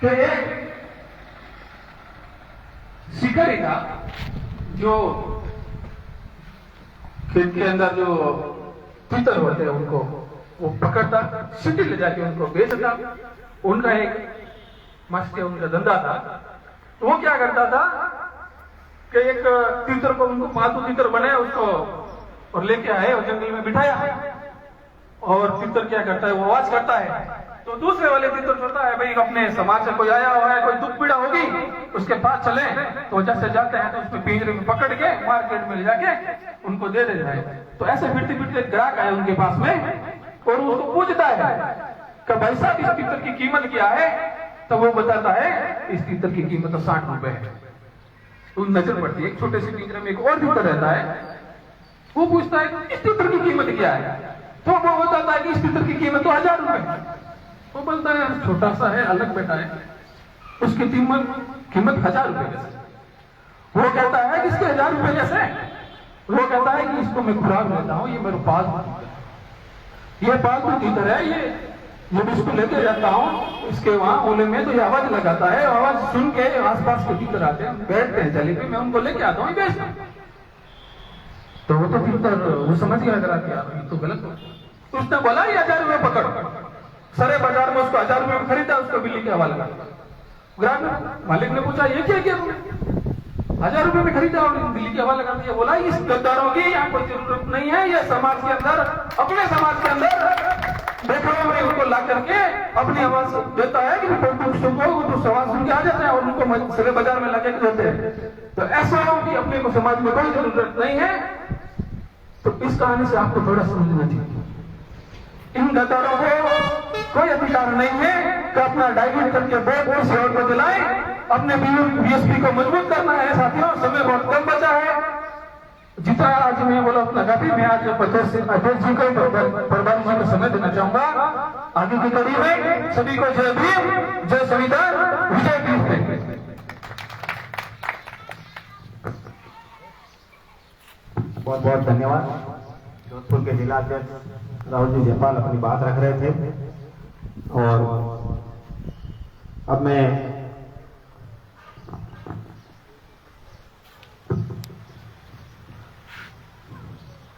कि एक शिकारी था जो खेत के अंदर जो तीतर होते हैं उनको वो पकड़ता, सिटी ले जाके उनको बेचता। उनका एक मस्ती उनका धंधा था। तो वो क्या करता था कि एक तीतर को, उनको पालतू तीतर बनाया उसको और लेके आए और जंगल में बिठाया। और तीतर क्या करता है, वो आवाज करता है। तो दूसरे वाले तीतर सोचता है भाई अपने समाज से कोई आया हुआ है, कोई दुख पीड़ा होगी, उसके पास चले। तो जैसे जाते हैं तो उसको पिंजरे में पकड़ के मार्केट में ले जाके उनको दे देता है। तो ऐसे फिरते फिरते एक ग्राहक आया उनके पास में और उसको पूछता है कि भाई साहब इस तीतर की कीमत क्या है? तो वो बताता है इस तीतर की कीमत तो 60 रुपए है। तो नजर पड़ती है एक छोटे से पिंजरे में एक और तीतर रहता है। वो पूछता है इस तीतर की कीमत क्या है? तो वो बताता है कि इस तीतर की कीमत तो 1000 रुपए। वो बोलता है छोटा सा है, अलग बेटा है, उसकी कीमत 1000 रुपए कैसे? वो कहता है कि इसके 1000 रुपए कैसे? वो कहता है कि इसको मैं खुराक लेता हूँ, ये मेरे पालतू ये पालतू तीतर है। ये जब इसको लेके जाता हूँ इसके वहां ओले में तो ये आवाज लगाता है। आवाज सुन के आसपास के तीतर आते हैं, बैठते हैं जली पे, मैं उनको लेके आता हूँ बेचता हूँ। तो वो तो तीतर वो समझ गया अगर ये तो गलत हो। तो उसने बोला ये 1000 रुपए पकड़। सारे बाजार में उसको 1000 रुपए में खरीदा, उसको बिल्ली के हवाले कर। ग्राहक मालिक ने पूछा ये क्या किया तुमने? 1000 रुपए में खरीदा और बिल्ली के हवाले कर दिया। बोला इस गद्दारों की यहाँ कोई जरूरत नहीं है। ये समाज के अंदर, अपने समाज के अंदर देखा में उनको ला करके अपनी आवाज देता है कि तो समाज सुन के आ जाते हैं और उनको सारे बाजार में लाके देते हैं। तो ऐसा हो कि अपने को समाज में कोई जरूरत नहीं है। तो इस कहानी से आपको थोड़ा समझना चाहिए, इन गद्दारों को कोई अधिकार नहीं है कि अपना डाइवर्ट करके वोट किसी और को दिलाए। अपने बीएसपी को मजबूत करना है। साथियों समय बहुत कम बचा है। जितना आज मैं बोला उतना काफी। मैं आज अध्यक्ष जी को, प्रभारी जी को समय देना चाहूंगा। आगे की कड़ी में सभी को जय भीम, जय संविधान, विजय भीम। बहुत बहुत धन्यवाद। जोधपुर के जिला अध्यक्ष राहुल जी जयपाल अपनी बात रख रहे थे और अब मैं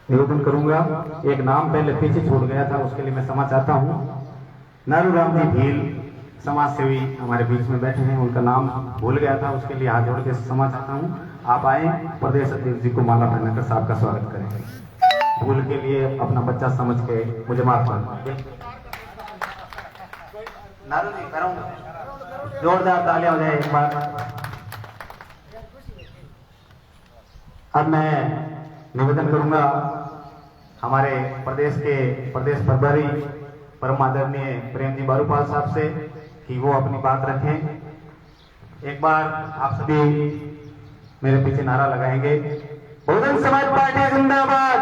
निवेदन करूंगा। एक नाम पहले पीछे छोड़ गया था, उसके लिए मैं क्षमा चाहता हूं। नारूराम जी भील समाज सेवी हमारे बीच में बैठे हैं, उनका नाम भूल गया था, उसके लिए हाथ जोड़ के क्षमा चाहता हूं। आप आए, प्रदेश अध्यक्ष जी को माला पहनाकर साहब का स्वागत करें। भूल के लिए अपना बच्चा समझ के मुझे माफ करना। नारू जी करूंगा, जोरदार तालियां हो जाए एक बार। अब मैं निवेदन करूंगा हमारे प्रदेश के प्रदेश प्रभारी परम आदरणीय प्रेम जी बारूपाल साहब से कि वो अपनी बात रखें। एक बार आप सभी मेरे पीछे नारा लगाएंगे, बहुजन समाज पार्टी जिंदाबाद,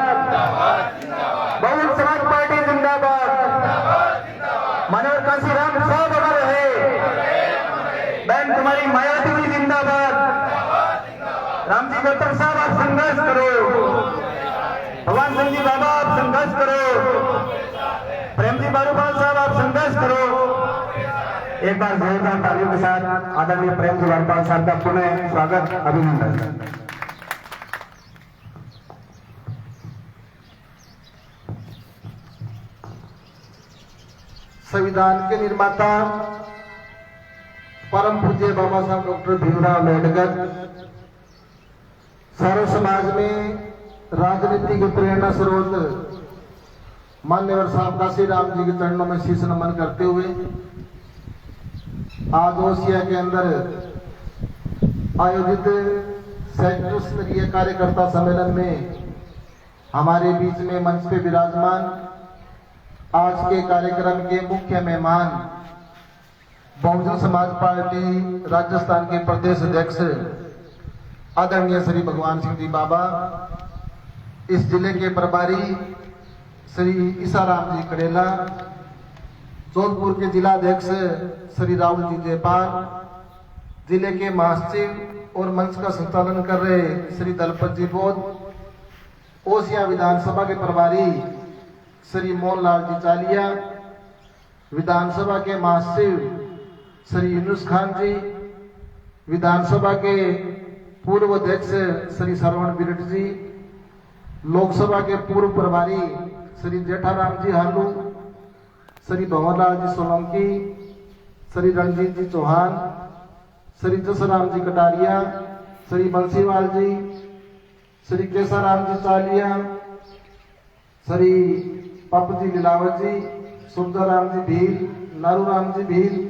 बहुजन समाज पार्टी जिंदाबाद, मनोहर कांशीराम साहब अमर रहे, बहन तुम्हारी मायावती जिंदाबाद, राम जी गौतम साहब आप संघर्ष करो, भगवान सिंह जी बाबा आप संघर्ष करो, प्रेम जी बारूपाल साहब आप संघर्ष करो। एक बार जोरदार तालियों के साथ आदरणीय प्रेम जी बारूपाल साहब का पुनः स्वागत, अभिनंदन। संविधान के निर्माता परम पूज्य बाबा साहब डॉक्टर भीमराव अम्बेडकर सारे समाज में राजनीति के प्रेरणा स्रोत मान्यवर साहब काशी राम जी के चरणों में शीश नमन करते हुए आज ओसिया के अंदर आयोजित सेक्टर स्तरीय कार्यकर्ता सम्मेलन में हमारे बीच में मंच पे विराजमान आज के कार्यक्रम के मुख्य मेहमान बहुजन समाज पार्टी राजस्थान के प्रदेश अध्यक्ष आदरणीय श्री भगवान सिंह जी बाबा, इस जिले के प्रभारी श्री ईसाराम जी करेला, जोधपुर के जिला अध्यक्ष श्री राहुल जी जयपाल, जिले के महासचिव और मंच का संचालन कर रहे श्री दलपत जी बोध, ओसिया विधानसभा के प्रभारी श्री मोहनलाल जी चालिया, विधानसभा के महासचिव श्री यूनुस खान जी, विधानसभा के पूर्व अध्यक्ष श्री श्रवण बिरट जी, लोकसभा के पूर्व प्रभारी श्री जेठाराम जी हालू, श्री भंवरलाल जी सोलंकी, श्री रणजीत जी चौहान, श्री जसराम जी कटारिया, श्री बंसीवाल जी, श्री केसाराम जी चालिया, श्री पप्पू जी लीलावत जी, सुरदाराम जी भील, नारूराम जी भील,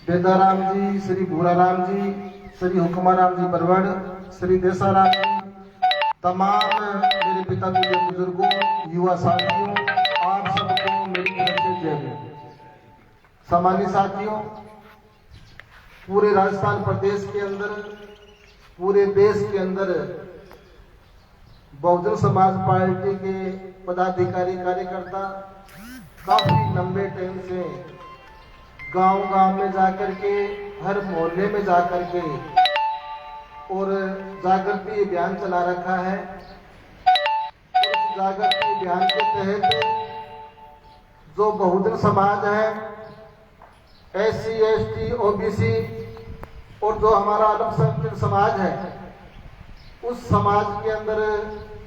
बेदाराम जी, श्री भूराराम जी, श्री हुक्माराम जी बरवड़, श्री देसाराम जी, तमाम मेरे पिता तुल्य बुजुर्गों, युवा साथियों, आप सबको मेरी तरफ से जय जय। सामान्य साथियों, पूरे राजस्थान प्रदेश के अंदर, पूरे देश के अंदर बहुजन समाज पार्टी के पदाधिकारी कार्यकर्ता काफी लंबे टाइम से गांव-गांव में जाकर के, हर मोहल्ले में जाकर के और जागृति अभियान चला रखा है। उस जागृति अभियान के तहत जो बहुजन समाज है, SC, ST, OBC और जो हमारा अल्पसंख्यक समाज है, उस समाज के अंदर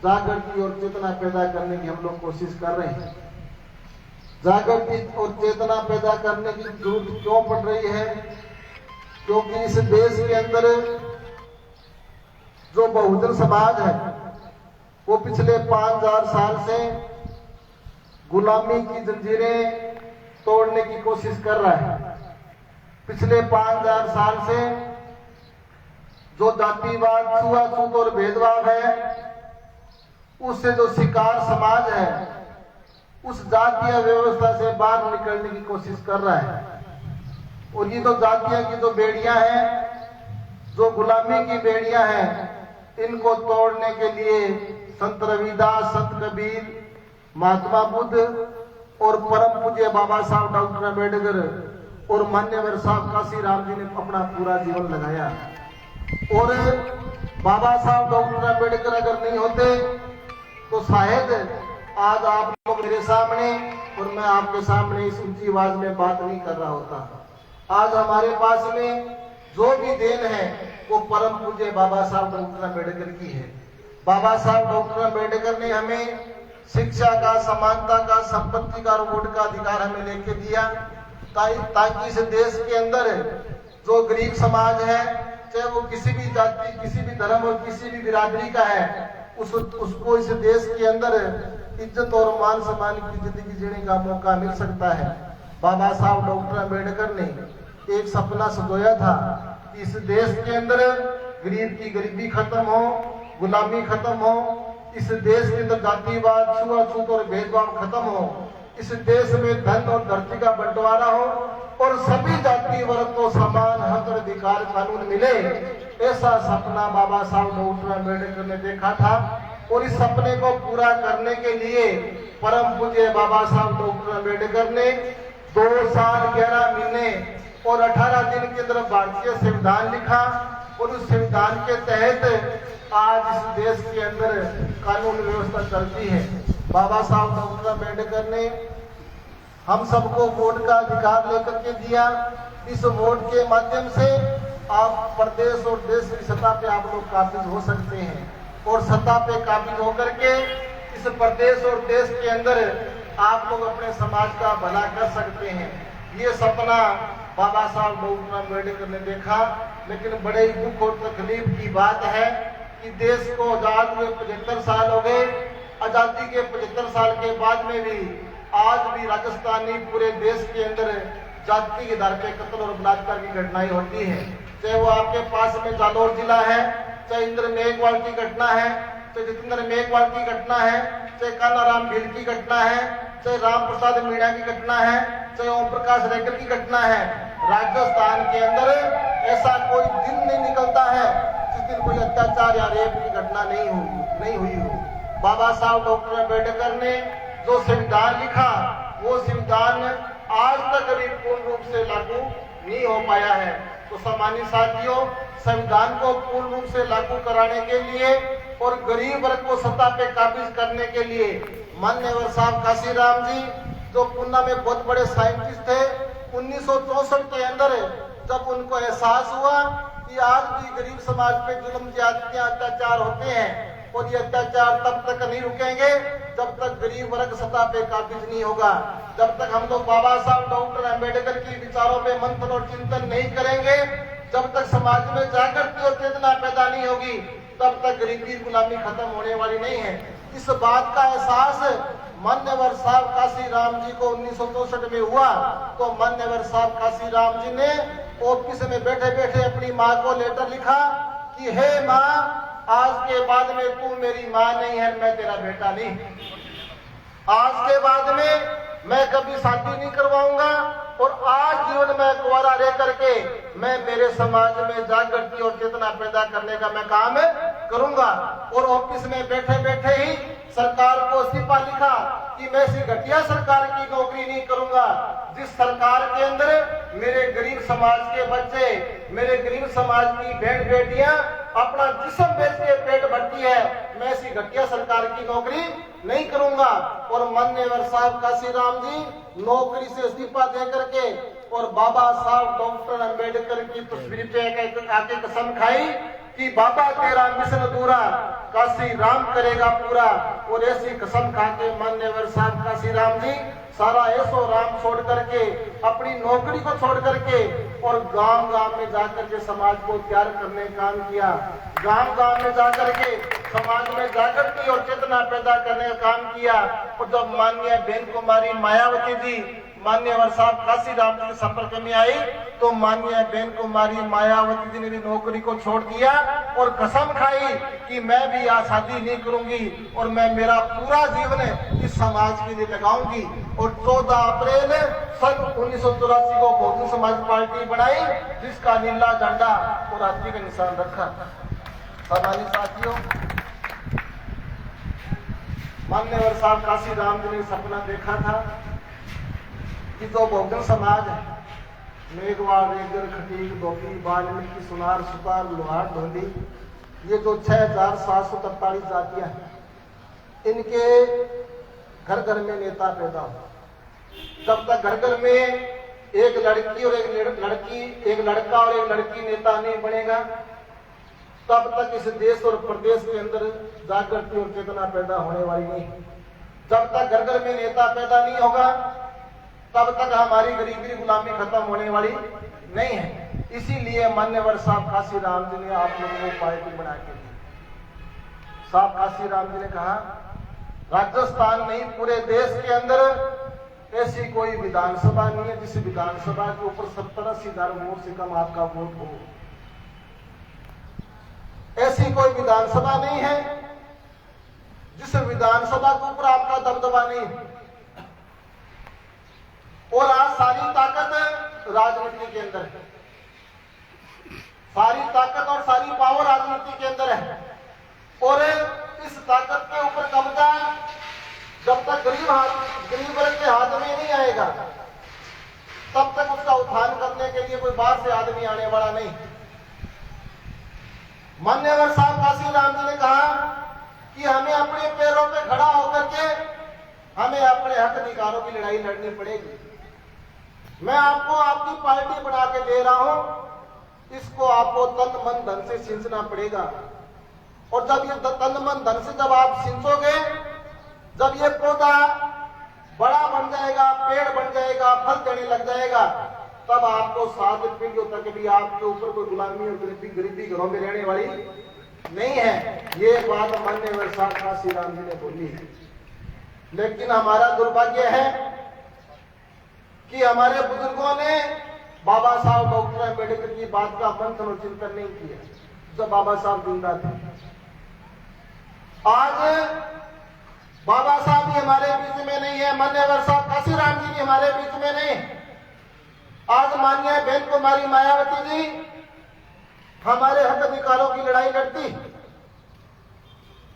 जागृति और चेतना पैदा करने की हम लोग कोशिश कर रहे हैं। जागृति और चेतना पैदा करने की जरूरत क्यों पड़ रही है? क्योंकि इस देश के अंदर जो बहुजन समाज है वो पिछले 5000 साल से गुलामी की जंजीरें तोड़ने की कोशिश कर रहा है। पिछले 5000 साल से जो जातिवाद, छुआछूत और भेदभाव है, उससे जो शिकार समाज है, उस जातीय व्यवस्था से बाहर निकलने की कोशिश कर रहा है। और ये जो जातियों की जो बेड़ियां हैं, जो गुलामी की बेड़ियां हैं, इनको तोड़ने के लिए संत रविदास, संत कबीर, महात्मा बुद्ध और परम पूज्य बाबा साहब डॉक्टर अम्बेडकर और मान्यवर साहब काशीराम जी ने अपना पूरा जीवन लगाया। और बाबा साहब डॉक्टर अम्बेडकर अगर नहीं होते तो शायद आज आप लोग मेरे सामने और मैं आपके सामने इस ऊंची आवाज में बात नहीं कर रहा होता। आज हमारे पास में जो भी देन है वो परम पूज्य बाबा साहब डॉक्टर अम्बेडकर की है। बाबा साहब डॉक्टर अम्बेडकर ने हमें शिक्षा का, समानता का, संपत्ति का और वोट का अधिकार हमें लेके दिया, ताकि इस देश के अंदर जो गरीब समाज है, चाहे वो किसी भी जाति, किसी भी धर्म और किसी भी बिरादरी का है, उसको इस देश के अंदर इज्जत और मान सम्मान की जिंदगी जीने का मौका मिल सकता है। बाबा साहब डॉक्टर अम्बेडकर ने एक सपना सजोया था कि इस देश के अंदर गरीब की गरीबी खत्म हो, गुलामी खत्म हो, इस देश के अंदर जातिवाद, छुआछूत और भेदभाव खत्म हो, इस देश में धन और धरती का बंटवारा हो और सभी जाति वर्ग को समान हक और अधिकार कानून मिले। ऐसा सपना बाबा साहब डॉक्टर अम्बेडकर ने देखा था। और इस सपने को पूरा करने के लिए परम पूज्य बाबा साहब डॉक्टर अम्बेडकर ने 2 साल 11 महीने और 18 दिन के अंदर भारतीय संविधान लिखा। और उस संविधान के तहत आज इस देश के अंदर कानून व्यवस्था चलती है। बाबा साहब डॉक्टर अम्बेडकर ने हम सबको वोट का अधिकार लेकर के दिया। इस वोट के माध्यम से आप प्रदेश और देश की सतह पे आप लोग काबिज हो सकते हैं और सत्ता पे काबिज होकर के इस प्रदेश और देश के अंदर आप लोग अपने समाज का भला कर सकते हैं। ये सपना बाबा साहब डॉक्टर अम्बेडकर ने देखा। लेकिन बड़े ही दुख और तकलीफ की बात है कि देश को आजाद हुए 75 साल हो गए। आजादी के 75 साल के बाद में भी आज भी राजस्थानी पूरे देश के अंदर जाति के आधार पे कत्ल और बलात्कार की घटनाएं होती है। चाहे वो आपके पास में जालौर जिला है, चाहे इंद्र मेघवाल की घटना है, चाहे जितेंद्र मेघवाल की घटना है, चाहे कानाराम भील की घटना है, चाहे राम प्रसाद मीणा की घटना है, चाहे ओम प्रकाश रेकर की घटना है। राजस्थान के अंदर ऐसा कोई दिन नहीं निकलता है जिस दिन कोई अत्याचार या रेप की घटना नहीं हुई हो। बाबा साहब डॉक्टर अम्बेडकर ने जो संविधान लिखा वो संविधान आज तक अभी पूर्ण रूप से लागू नहीं हो पाया है। तो सामान्य साथियों, संविधान को पूर्ण रूप से लागू कराने के लिए और गरीब वर्ग को सत्ता पे काबिज करने के लिए मान्यवर साहब काशीराम जी जो पुणे में बहुत बड़े साइंटिस्ट थे, 1964 के अंदर जब उनको एहसास हुआ कि आज भी गरीब समाज पे जुल्म ज्यादतियां अत्याचार होते हैं और ये अत्याचार तब तक नहीं रुकेंगे जब तक गरीब वर्ग सत्ता पे काबिज नहीं होगा, जब तक हम लोग बाबा साहब डॉक्टर अंबेडकर की विचारों पे मंथन और चिंतन नहीं करेंगे, जब तक समाज में जागृति और चेतना पैदा नहीं होगी, तब तक गरीबी गुलामी खत्म होने वाली नहीं है। इस बात का एहसास मान्यवर साहब काशीराम जी को 1964 में हुआ तो मान्यवर साहब काशीराम जी ने ऑफिस में बैठे बैठे अपनी माँ को लेटर लिखा कि हे माँ, आज के बाद में तू मेरी माँ नहीं है, मैं तेरा बेटा नहीं। आज के बाद में मैं कभी शादी नहीं करवाऊंगा और आज जीवन में कुंवारा रह करके मैं मेरे समाज में जागृति और चेतना पैदा करने का मैं काम करूंगा। और ऑफिस में बैठे बैठे ही सरकार को इस्तीफा लिखा कि मैं ऐसी घटिया सरकार की नौकरी नहीं करूंगा जिस सरकार के अंदर मेरे गरीब समाज के बच्चे, मेरे गरीब समाज की बहन बेटियां अपना जिस्म बेच के पेट भरती है, मैं ऐसी घटिया सरकार की नौकरी नहीं करूंगा। और मान्यवर साहब काशीराम जी नौकरी से इस्तीफा दे करके और बाबा साहब डॉक्टर अंबेडकर की तस्वीर पे आके कसम खाई कि बाबा तेरा मिशन अधूरा काशीराम करेगा पूरा। और ऐसी कसम खा के मान्यवर साहब काशीराम जी सारा ऐसो राम छोड़ करके अपनी नौकरी को छोड़ करके और गांव गांव में जाकर के समाज को तैयार करने का काम किया। गांव गांव में जाकर के समाज में जागृति और चेतना पैदा करने का काम किया। और जब माननीय बहन कुमारी मायावती जी मान्यवर साहब काशीराम जी के संपर्क में आई तो माननीय बहन कुमारी मायावती जी ने भी नौकरी को छोड़ दिया और कसम खाई कि मैं भी आज शादी नहीं करूंगी और मैं मेरा पूरा जीवन इस समाज के लिए लगाऊंगी। और 14 अप्रैल सन 1984 को बहुजन समाज पार्टी बनाई जिसका नीला झंडा और हाथी का निशान रखा। सम्मानित साथियों, मान्यवर साहब काशीराम जी ने सपना देखा था कि जो बहुजन समाज है, मेघवाड़, रेगर, खटीक, धोबी, वाल्मीकि, सुनार, सुतार, लोहार, ढोंडी, ये जो 6743 जातियां हैं, इनके घर घर में नेता पैदा हो। जब तक घर घर में एक लड़की और एक लड़की, एक लड़का और एक लड़की नेता नहीं बनेगा, तब तक इस देश और प्रदेश के अंदर जागृति और चेतना पैदा होने वाली नहीं। जब तक घर घर में नेता पैदा नहीं होगा, तब तक हमारी गरीबी गुलामी खत्म होने वाली नहीं है। इसीलिए मान्यवर साहब काशीराम जी ने आप लोगों को पार्टी बना के दी। साहब काशीराम जी ने कहा राजस्थान नहीं पूरे देश के अंदर ऐसी कोई विधानसभा नहीं है जिस विधानसभा के ऊपर 70-80 हजार वोट से कम आपका वोट हो। ऐसी कोई विधानसभा नहीं है जिस विधानसभा के ऊपर आपका दबदबा नहीं है। और आज सारी ताकत राजनीति के अंदर है, सारी ताकत और सारी पावर राजनीति के अंदर है। और इस ताकत के ऊपर कब्जा जब तक गरीब वर्ग के हाथ में नहीं आएगा, तब तक उसका उत्थान करने के लिए कोई बाहर से आदमी आने वाला नहीं। मान्यवर साहब काशीराम जी ने कहा कि हमें अपने पैरों पे खड़ा होकर के हमें अपने हक अधिकारों की लड़ाई लड़नी पड़ेगी। मैं आपको आपकी पार्टी बना के दे रहा हूं, इसको आपको तन मन धन से सिंचना पड़ेगा। और जब ये तन मन धन से जब आप सिंचोगे, जब ये पौधा बड़ा बन जाएगा, पेड़ बन जाएगा, फल देने लग जाएगा, तब आपको 7 पीढ़ियों तक भी आपके ऊपर कोई गुलामी और गरीबी घरों में रहने वाली नहीं है। ये बात मान्यवर साहब काशीराम जी ने बोली है। लेकिन हमारा दुर्भाग्य है कि हमारे बुजुर्गों ने बाबा साहब डॉक्टर अंबेडकर की बात का मंथन और चिंतन नहीं किया जब बाबा साहब जिंदा थे। आज बाबा साहब भी हमारे बीच में नहीं है, मान्यवर साहब काशीराम जी भी हमारे बीच में नहीं। आज माननीय बहन कुमारी मायावती जी हमारे हक अधिकारों की लड़ाई लड़ती,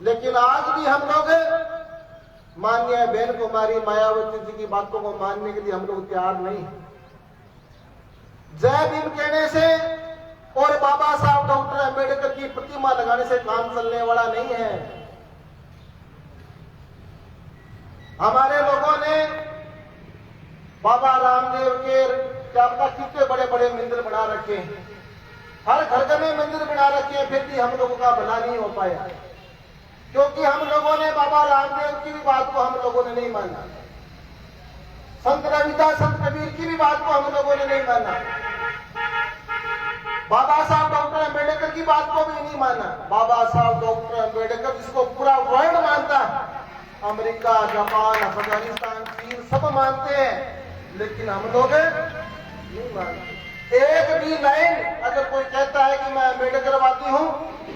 लेकिन आज भी हम लोग माननीय बहन कुमारी मायावती जी की बातों को मानने के लिए हम लोग तैयार नहीं। जय भीम कहने से और बाबा साहब डॉक्टर अंबेडकर की प्रतिमा लगाने से काम चलने वाला नहीं है। हमारे लोगों ने बाबा रामदेव के क्या पता कितने बड़े बड़े मंदिर बना रखे हैं, हर घर में मंदिर बना रखे हैं, फिर भी हम लोगों का भला नहीं हो पाया, क्योंकि हम लोगों ने बाबा रामदेव की भी बात को हम लोगों ने नहीं माना, संत रविदास संत कबीर की भी बात को हम लोगों ने नहीं माना, बाबा साहब डॉक्टर अंबेडकर की बात को भी नहीं माना। बाबा साहब डॉक्टर अंबेडकर जिसको पूरा वर्ल्ड मानता, अमेरिका, जापान, अफगानिस्तान, चीन सब मानते हैं, लेकिन हम लोग नहीं मानते। एक भी लाइन अगर कोई कहता है कि मैं अंबेडकरवादी हूं,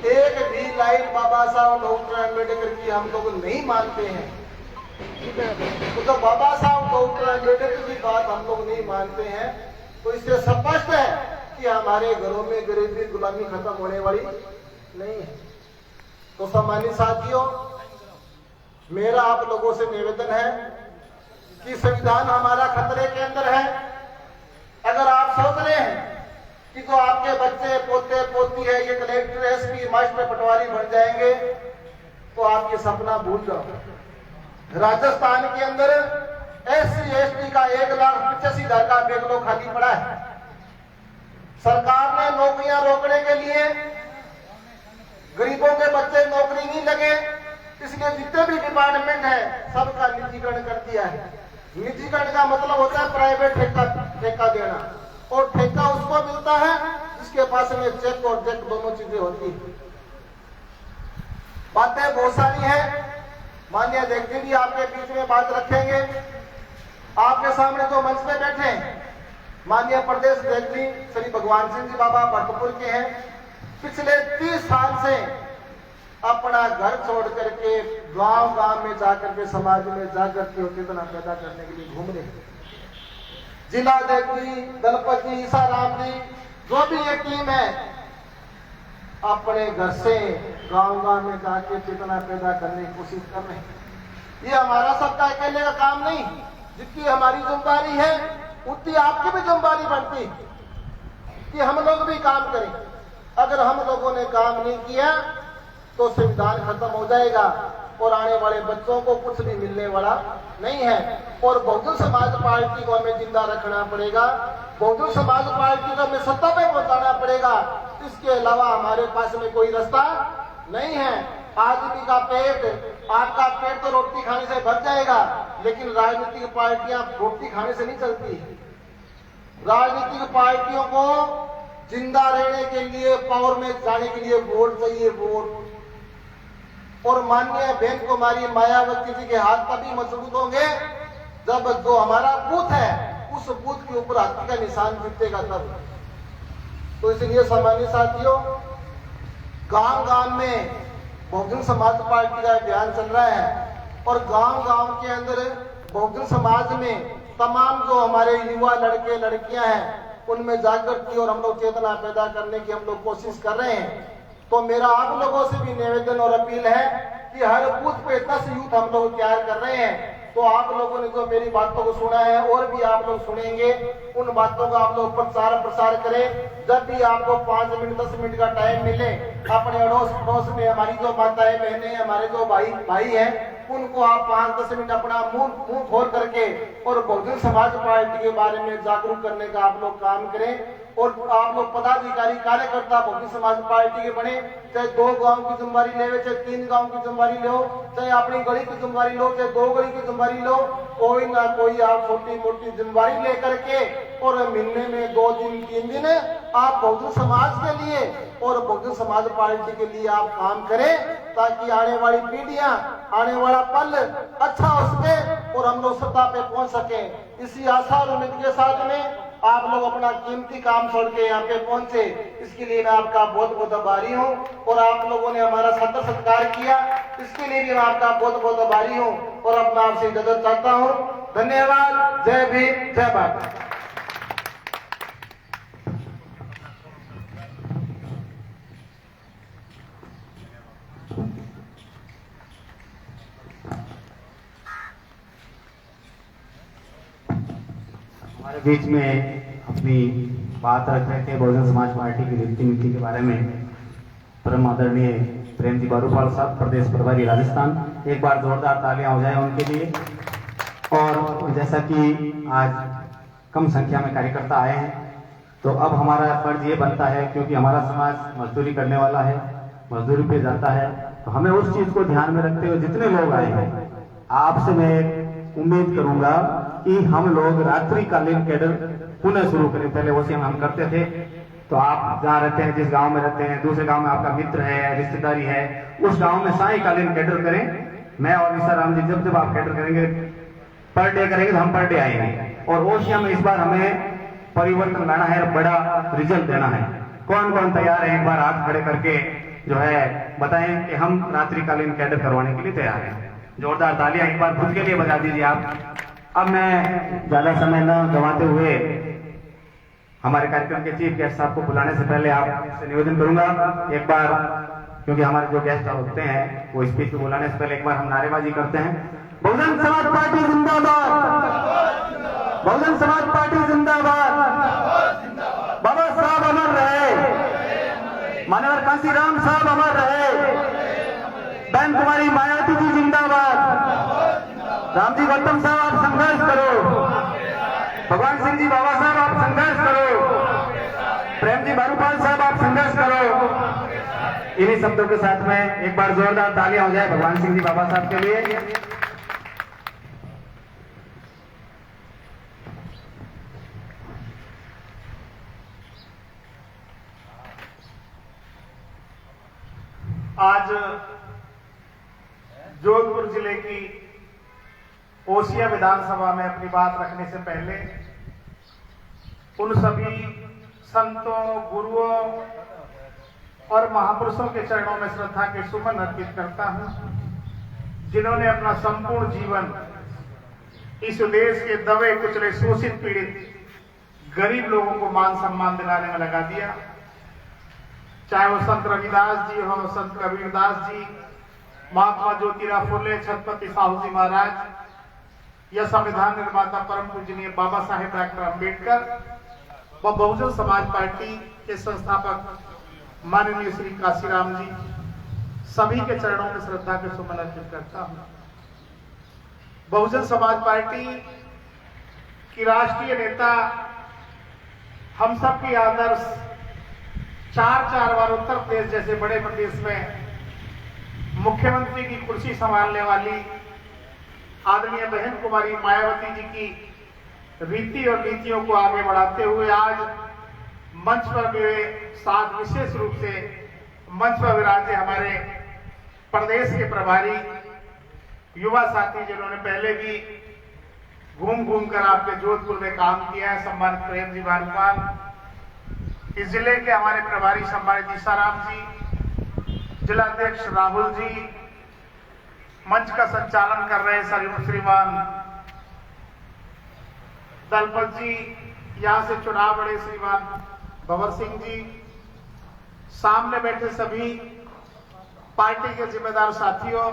एक भी लाइन बाबा साहब डॉक्टर अंबेडकर की हम लोग नहीं मानते हैं। तो बाबा साहब डॉक्टर अंबेडकर की बात हम लोग नहीं मानते हैं, तो इससे स्पष्ट है कि हमारे घरों में गरीबी गुलामी खत्म होने वाली नहीं है। तो सम्मानित साथियों, मेरा आप लोगों से निवेदन है कि संविधान हमारा खतरे के अंदर है। अगर आप सोच रहे हैं कि जो आपके बच्चे पोते पोती है ये कलेक्टर, एसपी, मास्टर, पटवारी बन जाएंगे, तो आप ये सपना भूल जाओ। राजस्थान के अंदर SC ST का 1,85,000 का बैकलॉग खाली पड़ा है। सरकार ने नौकरियां रोकने के लिए, गरीबों के बच्चे नौकरी नहीं लगे, इसलिए जितने भी डिपार्टमेंट है सबका निजीकरण कर दिया है। निजीकरण का मतलब होता है प्राइवेट ठेका देना, और ठेका उसको मिलता है जिसके पास में चेक और चेक दोनों चीजें होती है। बातें बहुत सारी हैं, माननीय अध्यक्ष जी भी आपके बीच में बात रखेंगे। आपके सामने जो मंच पे बैठे हैं माननीय प्रदेश अध्यक्ष जी श्री भगवान सिंह जी बाबा भरतपुर के हैं। पिछले 30 साल से अपना घर छोड़ करके गांव गांव में जाकर के समाज में जाकर के चेतना पैदा करने के लिए घूम रहे हैं। जिला अध्यक्ष जी, दलपत जी, ईसा राम जी, जो भी ये टीम है, अपने घर से गांव गांव में जाके चेतना पैदा करने की कोशिश कर रहे हैं। ये हमारा सबका अकेले का काम नहीं, जितनी हमारी जिम्मेदारी है उतनी आपकी भी जिम्मेदारी बनती कि हम लोग भी काम करें। अगर हम लोगों ने काम नहीं किया तो संविधान खत्म हो जाएगा और आने वाले बच्चों को कुछ भी मिलने वाला नहीं है। और बहुजन समाज पार्टी को हमें जिंदा रखना पड़ेगा, बहुजन समाज पार्टी को हमें सत्ता पे पहुंचाना पड़ेगा। इसके अलावा हमारे पास में कोई रास्ता नहीं है। आदमी का पेट, आपका पेट तो रोटी खाने से भर जाएगा, लेकिन राजनीतिक पार्टियां रोटी खाने से नहीं चलती। राजनीतिक पार्टियों को जिंदा रहने के लिए, पावर में जाने के लिए वोट चाहिए, वोट। और माननीय बहन कुमारी मायावती जी के हाथ तभी मजबूत होंगे जब जो हमारा बूथ है उस बूथ के ऊपर हाथी का निशान दिखेगा तब। तो इसलिए सम्मानित साथियों, गांव गांव में बहुजन समाज पार्टी का अभियान चल रहा है और गांव गांव के अंदर बहुजन समाज में तमाम जो हमारे युवा लड़के लड़कियां हैं उनमें जागृति और हम लोग चेतना पैदा करने की हम लोग कोशिश कर रहे हैं। तो मेरा आप लोगों से भी निवेदन और अपील है कि हर बूथ पे 10 यूथ हम लोग तैयार कर रहे हैं। तो आप लोगों ने जो मेरी बातों को सुना है और भी आप लोग सुनेंगे, उन बातों का आप लोग प्रचार प्रसार करें। जब भी आपको 5 मिनट 10 मिनट का टाइम मिले, अपने अड़ोस पड़ोस में हमारी जो माताएं बहनें, हमारे जो भाई हैं, उनको आप 5-10 मिनट अपना मुंह खोल करके और बहुजन समाज पार्टी के बारे में जागरूक करने का आप लोग काम करें। और आप लोग पदाधिकारी कार्यकर्ता बहुजन समाज पार्टी के बने, चाहे 2 गांव की जिम्मेदारी ले, चाहे 3 गांव की जिम्मेदारी लो, चाहे अपनी गली की जिम्मेदारी लो, चाहे 2 गली की जिम्मेदारी लो, कोई ना कोई आप छोटी मोटी जिम्मेदारी लेकर के और महीने में 2 दिन 3 दिन आप बहुजन समाज के लिए और बहुजन समाज पार्टी के लिए आप काम करें, ताकि आने वाली पीढ़ियां, आने वाला पल अच्छा हो सके और हम लोग सत्ता पे पहुंच सके। इसी आशा और उम्मीद के साथ में आप लोग अपना कीमती काम छोड़ के यहाँ पे पहुंचे, इसके लिए मैं आपका बहुत बहुत आभारी हूँ। और आप लोगों ने हमारा सत्ता सत्कार किया, इसके लिए भी मैं आपका बहुत बहुत आभारी हूँ और अब मैं आपसे इजाजत चाहता हूँ। धन्यवाद। जय भीम, जय भारत। हमारे बीच में अपनी बात रख रहे थे बहुजन समाज पार्टी की रीति नीति के बारे में परम आदरणीय प्रेम जी बारूपाल साहब, प्रदेश प्रभारी राजस्थान। एक बार जोरदार तालियां हो जाए उनके लिए। और जैसा कि आज कम संख्या में कार्यकर्ता आए हैं, तो अब हमारा फर्ज ये बनता है, क्योंकि हमारा समाज मजदूरी करने वाला है, मजदूरी पे जाता है, तो हमें उस चीज को ध्यान में रखते हुए जितने लोग आए हैं, आपसे मैं उम्मीद करूंगा कि हम लोग रात्रिकालीन कैडर पुनः शुरू करें। पहले वो हम करते थे, तो आप जहाँ रहते हैं, जिस गांव में रहते हैं, दूसरे गांव में आपका मित्र है, रिश्तेदारी है, उस गांव में सायंकालीन कैडर करें। मैं और ईसाराम जी जब आप कैडर करेंगे, पर डे करेंगे, तो हम पर डे आएंगे। और ओसिया में इस बार हमें परिवर्तन लाना है, बड़ा रिजल्ट देना है। कौन कौन तैयार है, एक बार हाथ खड़े करके जो है बताएं कि हम रात्रिकालीन कैडर करवाने के लिए तैयार हैं। जोरदार तालियां एक बार खुद के लिए बजा दीजिए आप। अब मैं ज्यादा समय न गंवाते हुए हमारे कार्यक्रम के चीफ गेस्ट साहब को बुलाने से पहले आपसे निवेदन करूंगा, एक बार, क्योंकि हमारे जो गेस्ट होते हैं वो स्पीच में बुलाने से पहले एक बार हम नारेबाजी करते हैं। बहुजन समाज पार्टी जिंदाबाद, बहुजन समाज पार्टी जिंदाबाद, बाबा साहब अमर रहे, मानवर कांसीराम साहब अमर रहे, बहन कुमारी मायावती जी जिंदाबाद, रामजी गौतम साहब आप संघर्ष करो, भगवान सिंह जी बाबा साहब आप संघर्ष करो, प्रेम जी बारूपाल साहब आप संघर्ष करो। इन्हीं शब्दों के साथ में एक बार जोरदार तालियां हो जाए भगवान सिंह जी बाबा साहब के लिए। आज जोधपुर जिले की ओसिया विधानसभा में अपनी बात रखने से पहले उन सभी संतों, गुरुओं और महापुरुषों के चरणों में श्रद्धा के सुमन अर्पित करता हूं, जिन्होंने अपना संपूर्ण जीवन इस देश के दबे कुचले, शोषित, पीड़ित गरीब लोगों को मान सम्मान दिलाने में लगा दिया। चाहे वो संत रविदास जी हो, संत कबीरदास जी, महात्मा ज्योतिराव फुले, छत्रपति साहू जी महाराज या संविधान निर्माता परम पूजनीय बाबा साहेब डॉक्टर अम्बेडकर व बहुजन समाज पार्टी के संस्थापक माननीय श्री काशीराम जी, सभी के चरणों में श्रद्धा के सुमन अर्पित करता हूं। बहुजन समाज पार्टी की राष्ट्रीय नेता, हम सब की आदर्श, चार बार उत्तर प्रदेश जैसे बड़े प्रदेश में मुख्यमंत्री की कुर्सी संभालने वाली आदरणीय बहन कुमारी मायावती जी की रीति और नीतियों को आगे बढ़ाते हुए आज मंच पर मेरे साथ विशेष रूप से मंच पर विराजे हमारे प्रदेश के प्रभारी युवा साथी, जिन्होंने पहले भी घूम घूम कर आपके जोधपुर में काम किया है, सम्मानित प्रेम जी बारूपाल, इस जिले के हमारे प्रभारी सम्मानित ईसाराम जी, जिलाध्यक्ष राहुल जी, मंच का संचालन कर रहे श्रीमान दलपत जी, यहां से चुनाव लड़े श्रीमान भंवर सिंह जी, सामने बैठे सभी पार्टी के जिम्मेदार साथियों,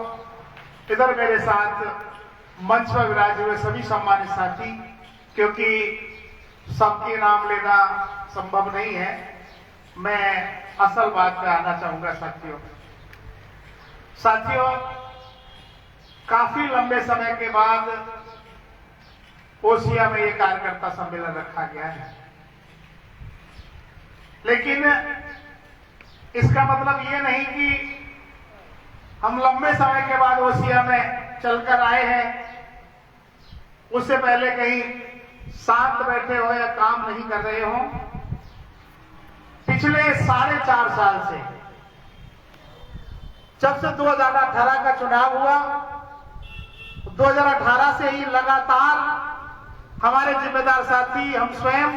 इधर मेरे साथ मंच पर विराजे हुए सभी सम्मानित साथी, क्योंकि सबके नाम लेना संभव नहीं है, मैं असल बात पे आना चाहूंगा। साथियों, काफी लंबे समय के बाद ओसिया में यह कार्यकर्ता सम्मेलन रखा गया है, लेकिन इसका मतलब ये नहीं कि हम लंबे समय के बाद ओसिया में चलकर आए हैं, उससे पहले कहीं शांत बैठे हो या काम नहीं कर रहे हो। पिछले 4.5 साल से, जब से 2018 का चुनाव हुआ, 2018 से ही लगातार हमारे जिम्मेदार साथी, हम स्वयं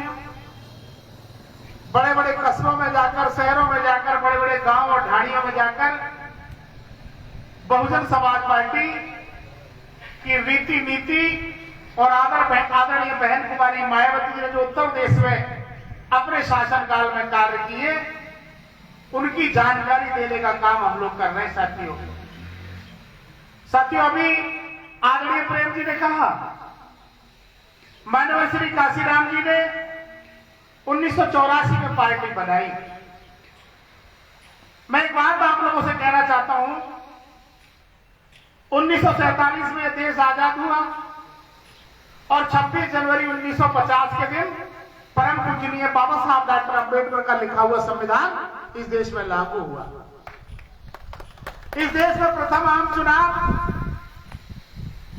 बड़े बड़े कस्बों में जाकर, शहरों में जाकर, बड़े बड़े गांव और ढाणियों में जाकर बहुजन समाज पार्टी की रीति नीति और आदरणीय बहन कुमारी मायावती जी ने जो उत्तर प्रदेश में अपने शासनकाल में कार्य किए, उनकी जानकारी देने का काम हम लोग कर रहे हैं। साथियों, अभी आदरणीय प्रेम जी ने कहा, माननीय श्री काशीराम जी ने 1984 में पार्टी बनाई। मैं एक बात आप लोगों से कहना चाहता हूं, 1947 में देश आजाद हुआ और 26 जनवरी 1950 के दिन परम पूजनीय बाबा साहब डॉक्टर अंबेडकर का लिखा हुआ संविधान इस देश में लागू हुआ। इस देश में प्रथम आम चुनाव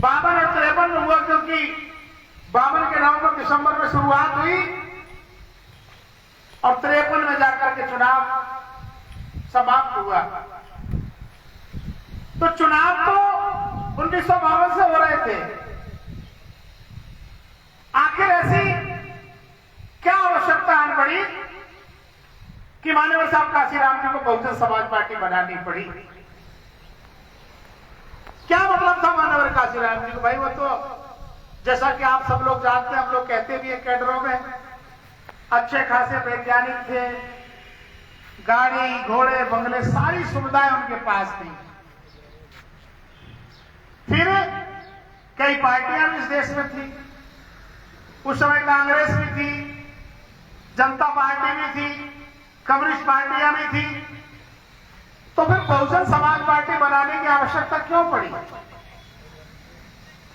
52 और 53 में हुआ, क्योंकि 52 के नवंबर दिसंबर में शुरुआत हुई और 53 में जाकर के चुनाव समाप्त हुआ। तो चुनाव तो 1952 से हो रहे थे। आखिर ऐसी क्या आवश्यकता आन पड़ी कि माननीय साहब काशीराम जी को बहुजन समाज पार्टी बनानी पड़ी? क्या मतलब था मानवर काशीराम जी को? भाई वो तो जैसा कि आप सब लोग जानते हैं, हम लोग कहते भी हैं कैडरों में, अच्छे खासे वैज्ञानिक थे, गाड़ी घोड़े बंगले सारी सुविधाएं उनके पास थी। फिर कई पार्टियां भी इस देश में थी। उस समय कांग्रेस भी थी, जनता पार्टी भी थी, कम्युनिस्ट पार्टियां भी थी। तो फिर बहुजन समाज पार्टी बनाने की आवश्यकता क्यों पड़ी?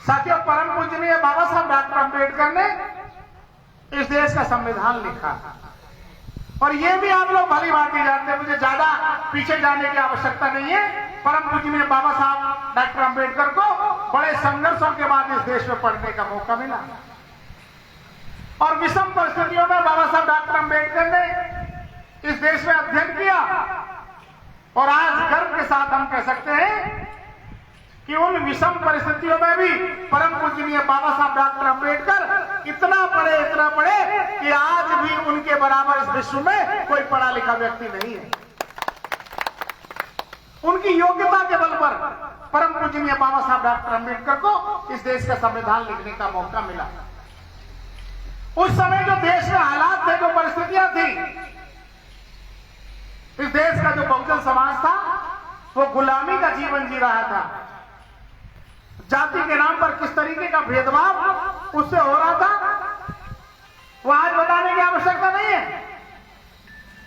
साथियों, परम पूजनीय बाबा साहब डॉक्टर अंबेडकर ने इस देश का संविधान लिखा, और ये भी आप लोग भली भांति जानते हैं, मुझे ज्यादा पीछे जाने की आवश्यकता नहीं है। परम पूजनीय बाबा साहब डॉक्टर अंबेडकर को बड़े संघर्षों के बाद इस देश में पढ़ने का मौका मिला, और विषम परिस्थितियों में बाबा साहब डॉक्टर अंबेडकर ने इस देश में अध्ययन किया। और आज गर्व के साथ हम कह सकते हैं कि उन विषम परिस्थितियों में भी परम पूजनीय बाबा साहब डॉक्टर अंबेडकर इतना पढ़े कि आज भी उनके बराबर इस विश्व में कोई पढ़ा लिखा व्यक्ति नहीं है। उनकी योग्यता के बल पर परम पूजनीय बाबा साहब डॉक्टर अंबेडकर को इस देश का संविधान लिखने का मौका मिला। उस समय जो देश में हालात थे, जो परिस्थितियां थी, इस देश का जो बहुजन समाज था वो गुलामी का जीवन जी रहा था। जाति के नाम पर किस तरीके का भेदभाव उससे हो रहा था, वो आज बताने की आवश्यकता नहीं है,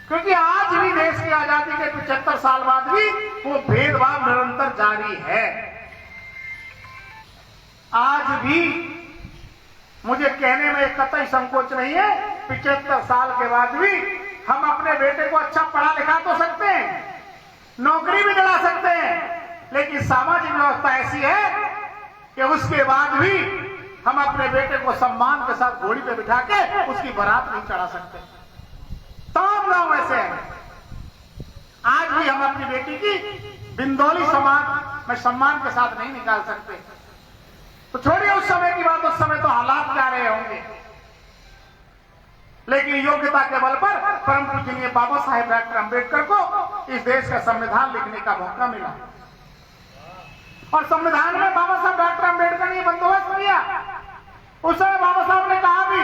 क्योंकि आज भी देश की आजादी के 75 साल बाद भी वो भेदभाव निरंतर जारी है। आज भी मुझे कहने में कतई संकोच नहीं है, 75 साल के बाद भी हम अपने बेटे को अच्छा पढ़ा लिखा तो सकते हैं, नौकरी भी दिला सकते हैं, लेकिन सामाजिक व्यवस्था ऐसी है कि उसके बाद भी हम अपने बेटे को सम्मान के साथ घोड़ी पे बिठा के उसकी बारात नहीं चढ़ा सकते। तमाम गांव ऐसे हैं। आज भी हम अपनी बेटी की बिंदौली समाज में सम्मान के साथ नहीं निकाल सकते। तो छोड़िए उस समय की बात, उस समय तो हालात क्या रहे होंगे, लेकिन योग्यता के बल पर परम पूजनीय बाबा साहेब डॉक्टर अंबेडकर को इस देश का संविधान लिखने का मौका मिला। और संविधान में बाबा साहब डॉक्टर अंबेडकर ने बंदोबस्त किया। उस समय बाबा साहब ने कहा भी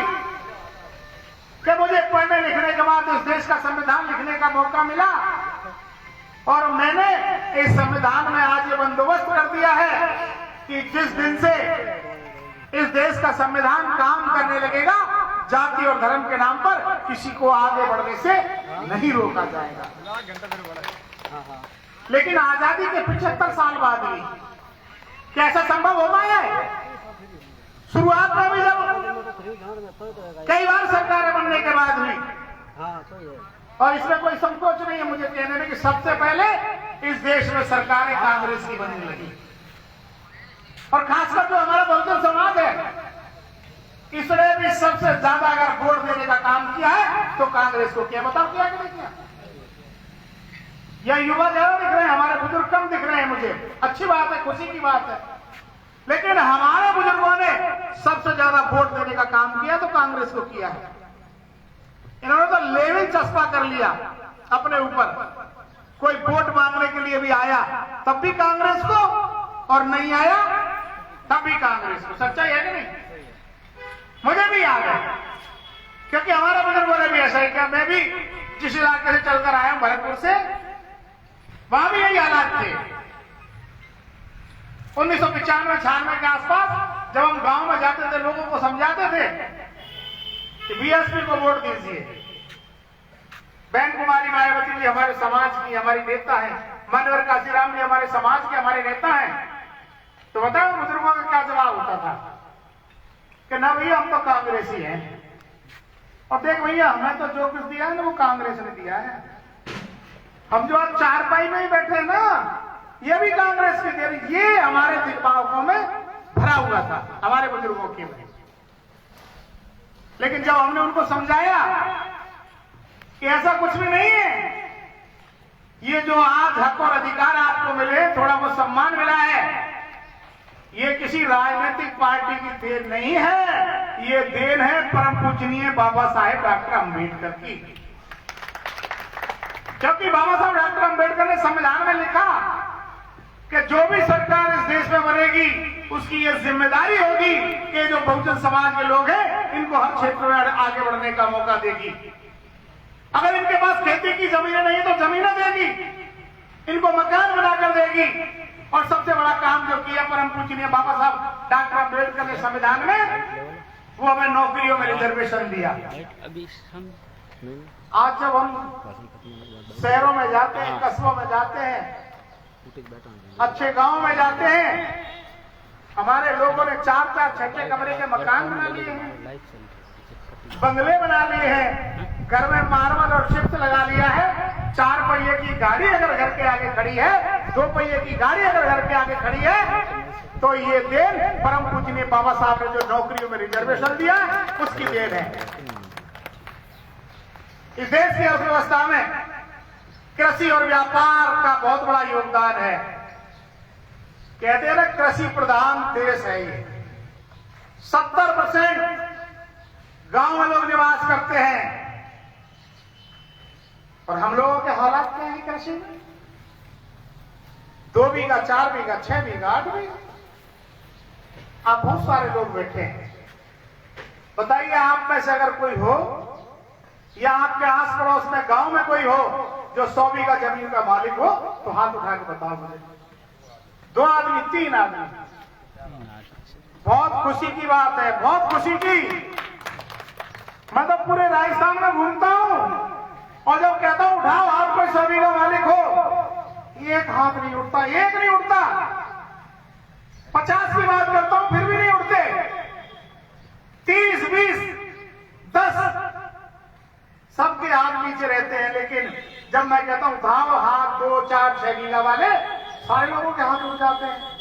कि मुझे पढ़ने लिखने के बाद इस देश का संविधान लिखने का मौका मिला, और मैंने इस संविधान में आज ये बंदोबस्त कर दिया है कि जिस दिन से इस देश का संविधान काम करने लगेगा, जाति और धर्म के नाम पर किसी को आगे बढ़ने से नहीं रोका जाएगा। लेकिन आजादी के 75 साल बाद भी क्या ऐसा संभव हो पाया है? शुरुआत में भी जब कई बार सरकारें बनने के बाद हुई, और इसमें कोई संकोच नहीं है मुझे कहने में कि सबसे पहले इस देश में सरकारें कांग्रेस की बनने लगी, और खासकर जो हमारा बहुजन समाज है, इसने भी सबसे ज्यादा अगर वोट देने का काम किया है तो कांग्रेस को। क्या बताओ किया कि नहीं किया? या युवा ज्यादा दिख रहे हैं, हमारे बुजुर्ग कम दिख रहे हैं, मुझे अच्छी बात है, खुशी की बात है, लेकिन हमारे बुजुर्गों ने सबसे ज्यादा वोट देने का काम किया तो कांग्रेस को किया है। इन्होंने तो लेवल चस्पा कर लिया अपने ऊपर। कोई वोट मांगने के लिए भी आया तब भी कांग्रेस को, और नहीं आया तब भी कांग्रेस को। सच्चाई है कि नहीं? मुझे भी याद है, क्योंकि हमारे बुजुर्गों ने भी ऐसा ही किया। मैं भी जिस इलाके से चलकर आया हूं, भरतपुर से, वहां भी यही हालात थे। 1995-96 के आसपास जब हम गांव में जाते थे, लोगों को समझाते थे कि बीएसपी को वोट दीजिए। बहन कुमारी मायावती जी हमारे समाज की, हमारी नेता है, मानवर काशीराम जी हमारे समाज के, हमारे नेता हैं। तो बताओ बुजुर्गों का क्या जवाब होता था? कि ना भैया हम तो कांग्रेसी हैं, और देख भैया हमें तो जो कुछ दिया है ना वो कांग्रेस ने दिया है। हम जो आज चारपाई में ही बैठे हैं ना, ये भी कांग्रेस की दे रही। ये हमारे दिमागों में भरा हुआ था, हमारे बुजुर्गों के में। लेकिन जब हमने उनको समझाया कि ऐसा कुछ भी नहीं है, ये जो आज हक और अधिकार आपको मिले, थोड़ा वो सम्मान मिला है, ये किसी राजनीतिक पार्टी की देन नहीं है, ये देन है परम पूजनीय बाबा साहेब डॉक्टर अंबेडकर की। क्योंकि बाबा साहब डॉक्टर अंबेडकर ने संविधान में लिखा कि जो भी सरकार इस देश में बनेगी उसकी ये जिम्मेदारी होगी कि जो बहुजन समाज के लोग हैं इनको हर क्षेत्र में आगे बढ़ने का मौका देगी। अगर इनके पास खेती की जमीनें नहीं तो जमीनें देगी, इनको मकान बनाकर देगी। और सबसे बड़ा काम जो किया परम पूजनीय बाबा साहब डॉक्टर अंबेडकर ने संविधान में, वो हमें नौकरियों में रिजर्वेशन दिया। आज जब हम शहरों में जाते हैं, कस्बों में जाते हैं, अच्छे गांव में जाते हैं, हमारे लोगों ने 4-4, 6-6 कमरे के मकान बना लिए हैं, बंगले बना लिए हैं, घर में मार्बल और शिफ्ट लगा लिया है। 4 पहिए की गाड़ी अगर घर के आगे खड़ी है, 2 पहिए की गाड़ी अगर घर के आगे खड़ी है, तो ये देन परम पूजनीय बाबा साहब ने जो नौकरियों में रिजर्वेशन दिया उसकी देन है। इस देश की अर्थव्यवस्था में कृषि और व्यापार का बहुत बड़ा योगदान है। कहते हैं ना कृषि प्रधान देश है ये। 70% गांव में लोग निवास करते हैं, और हम लोगों के हालात क्या है कृषि में? 2 बीघा, 4 बीघा, 6 बीघा, 8 बीघा। आप बहुत सारे लोग बैठे हैं, बताइए आप में से अगर कोई हो या आपके आस पड़ोस में गांव में कोई हो जो 100 बीघा जमीन का मालिक हो, तो हाथ उठा के बताओ मुझे। 2 आदमी, 3 आदमी। बहुत खुशी की बात है, बहुत खुशी की। मैं तो पूरे राजस्थान में घूमता हूं, और जब कहता हूं उठाओ आप कोई 100 बीघा मालिक हो, एक हाथ नहीं उठता, एक नहीं उठता। 50 की बात करता हूं फिर भी नहीं उठते। 30, 20, 10 सबके हाथ नीचे रहते हैं। लेकिन जब मैं कहता हूं उठाओ हाथ 2, 4, 6 बीघा वाले, सारे लोगों के हाथ उठ जाते हैं।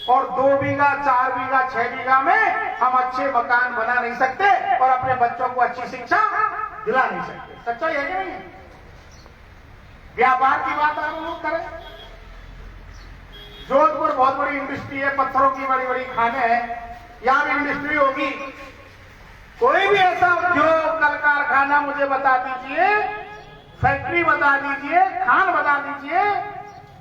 और 2 बीघा, 4 बीघा, 6 बीघा में हम अच्छे मकान बना नहीं सकते और अपने बच्चों को अच्छी शिक्षा दिला नहीं सकते। सच्चाई है कि नहीं? व्यापार की बात आप लोग करें, जोधपुर बहुत बड़ी इंडस्ट्री है, पत्थरों की बड़ी बड़ी खाने हैं, यहां भी इंडस्ट्री होगी। कोई भी ऐसा उद्योग, कल कारखाना मुझे बता दीजिए, फैक्ट्री बता दीजिए, खान बता दीजिए,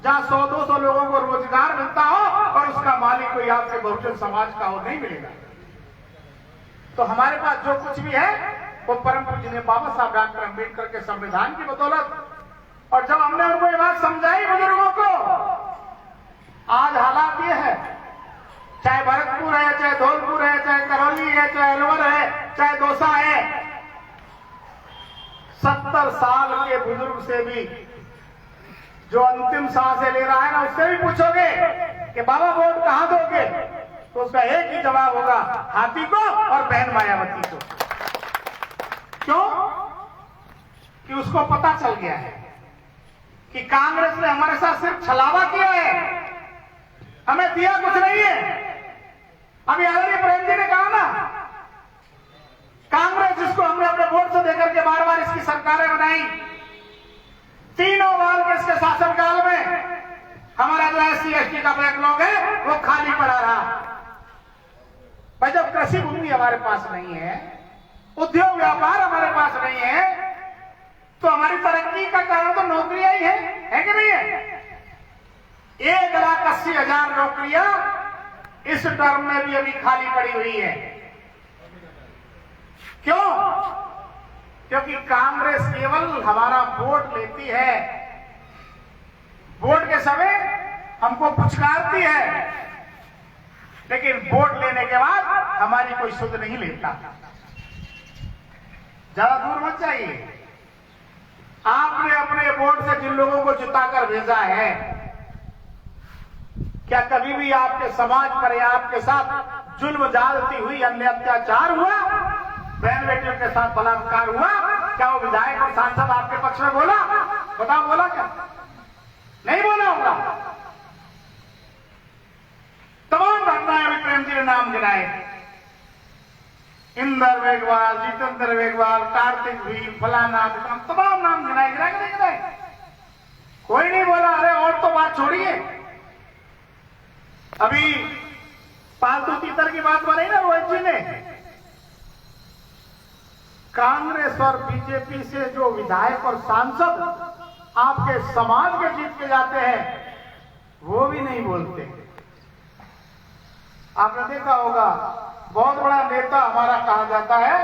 जहां 100-200 लोगों को रोजगार मिलता हो और उसका मालिक कोई आपके बहुजन समाज का हो, नहीं मिलेगा। तो हमारे पास जो कुछ भी है वो परम पूजनीय बाबा साहब डॉक्टर अंबेडकर के संविधान की बदौलत। और जब हमने उनको ये बात समझाई बुजुर्गों को, आज हालात ये है, चाहे भरतपुर है, चाहे धौलपुर है, चाहे करौली है, चाहे अलवर है, चाहे दौसा है, 70 साल के बुजुर्ग से भी जो अंतिम सांसें ले रहा है ना, उससे भी पूछोगे कि बाबा वोट कहां दोगे, तो उसका एक ही जवाब होगा, हाथी को और बहन मायावती को। क्यों? कि उसको पता चल गया है कि कांग्रेस ने हमारे साथ सिर्फ छलावा किया है, हमें दिया कुछ नहीं है। अभी आदरणीय प्रेम जी ने कहा ना, कांग्रेस जिसको हमने अपने वोट से देकर के बार बार इसकी सरकारें बनाई, 3 बार के इसके शासनकाल में हमारा जो SC/ST का बैकलॉग है वो खाली पड़ा रहा। भाई जब कृषि भूमि हमारे पास नहीं है, उद्योग व्यापार हमारे पास नहीं है, तो हमारी तरक्की का कारण तो नौकरियां ही है कि नहीं है? 1,80,000 नौकरियां इस टर्म में भी अभी खाली पड़ी हुई है। क्यों? क्योंकि कांग्रेस केवल हमारा वोट लेती है, वोट के समय हमको पुचकारती है, लेकिन वोट लेने के बाद हमारी कोई सुध नहीं लेता। ज्यादा दूर मत जाइए। आपने अपने वोट से जिन लोगों को जिताकर भेजा है, क्या कभी भी आपके समाज पर या आपके साथ जुल्म ज्यादती हुई, अन्य अत्याचार हुआ, बहन बेटियों के साथ बलात्कार हुआ, क्या वो विधायक और सांसद आपके पक्ष में बोला? बताओ, बोला क्या? नहीं बोला होगा। तमाम घटनाएं अभी प्रेम जी ने नाम गिनाए, इंदर वेगवाल, जितेंद्र वेगवाल, कार्तिक भील, फलाना, तमाम नाम गिनाए, गिनाए। कोई नहीं बोला। अरे और तो बात छोड़िए, अभी पालतू तीतर की बात बनाई ना रोहित जी ने, कांग्रेस और बीजेपी से जो विधायक और सांसद आपके समाज के जीत के जाते हैं, वो भी नहीं बोलते। आपने देखा होगा, बहुत बड़ा नेता हमारा कहा जाता है,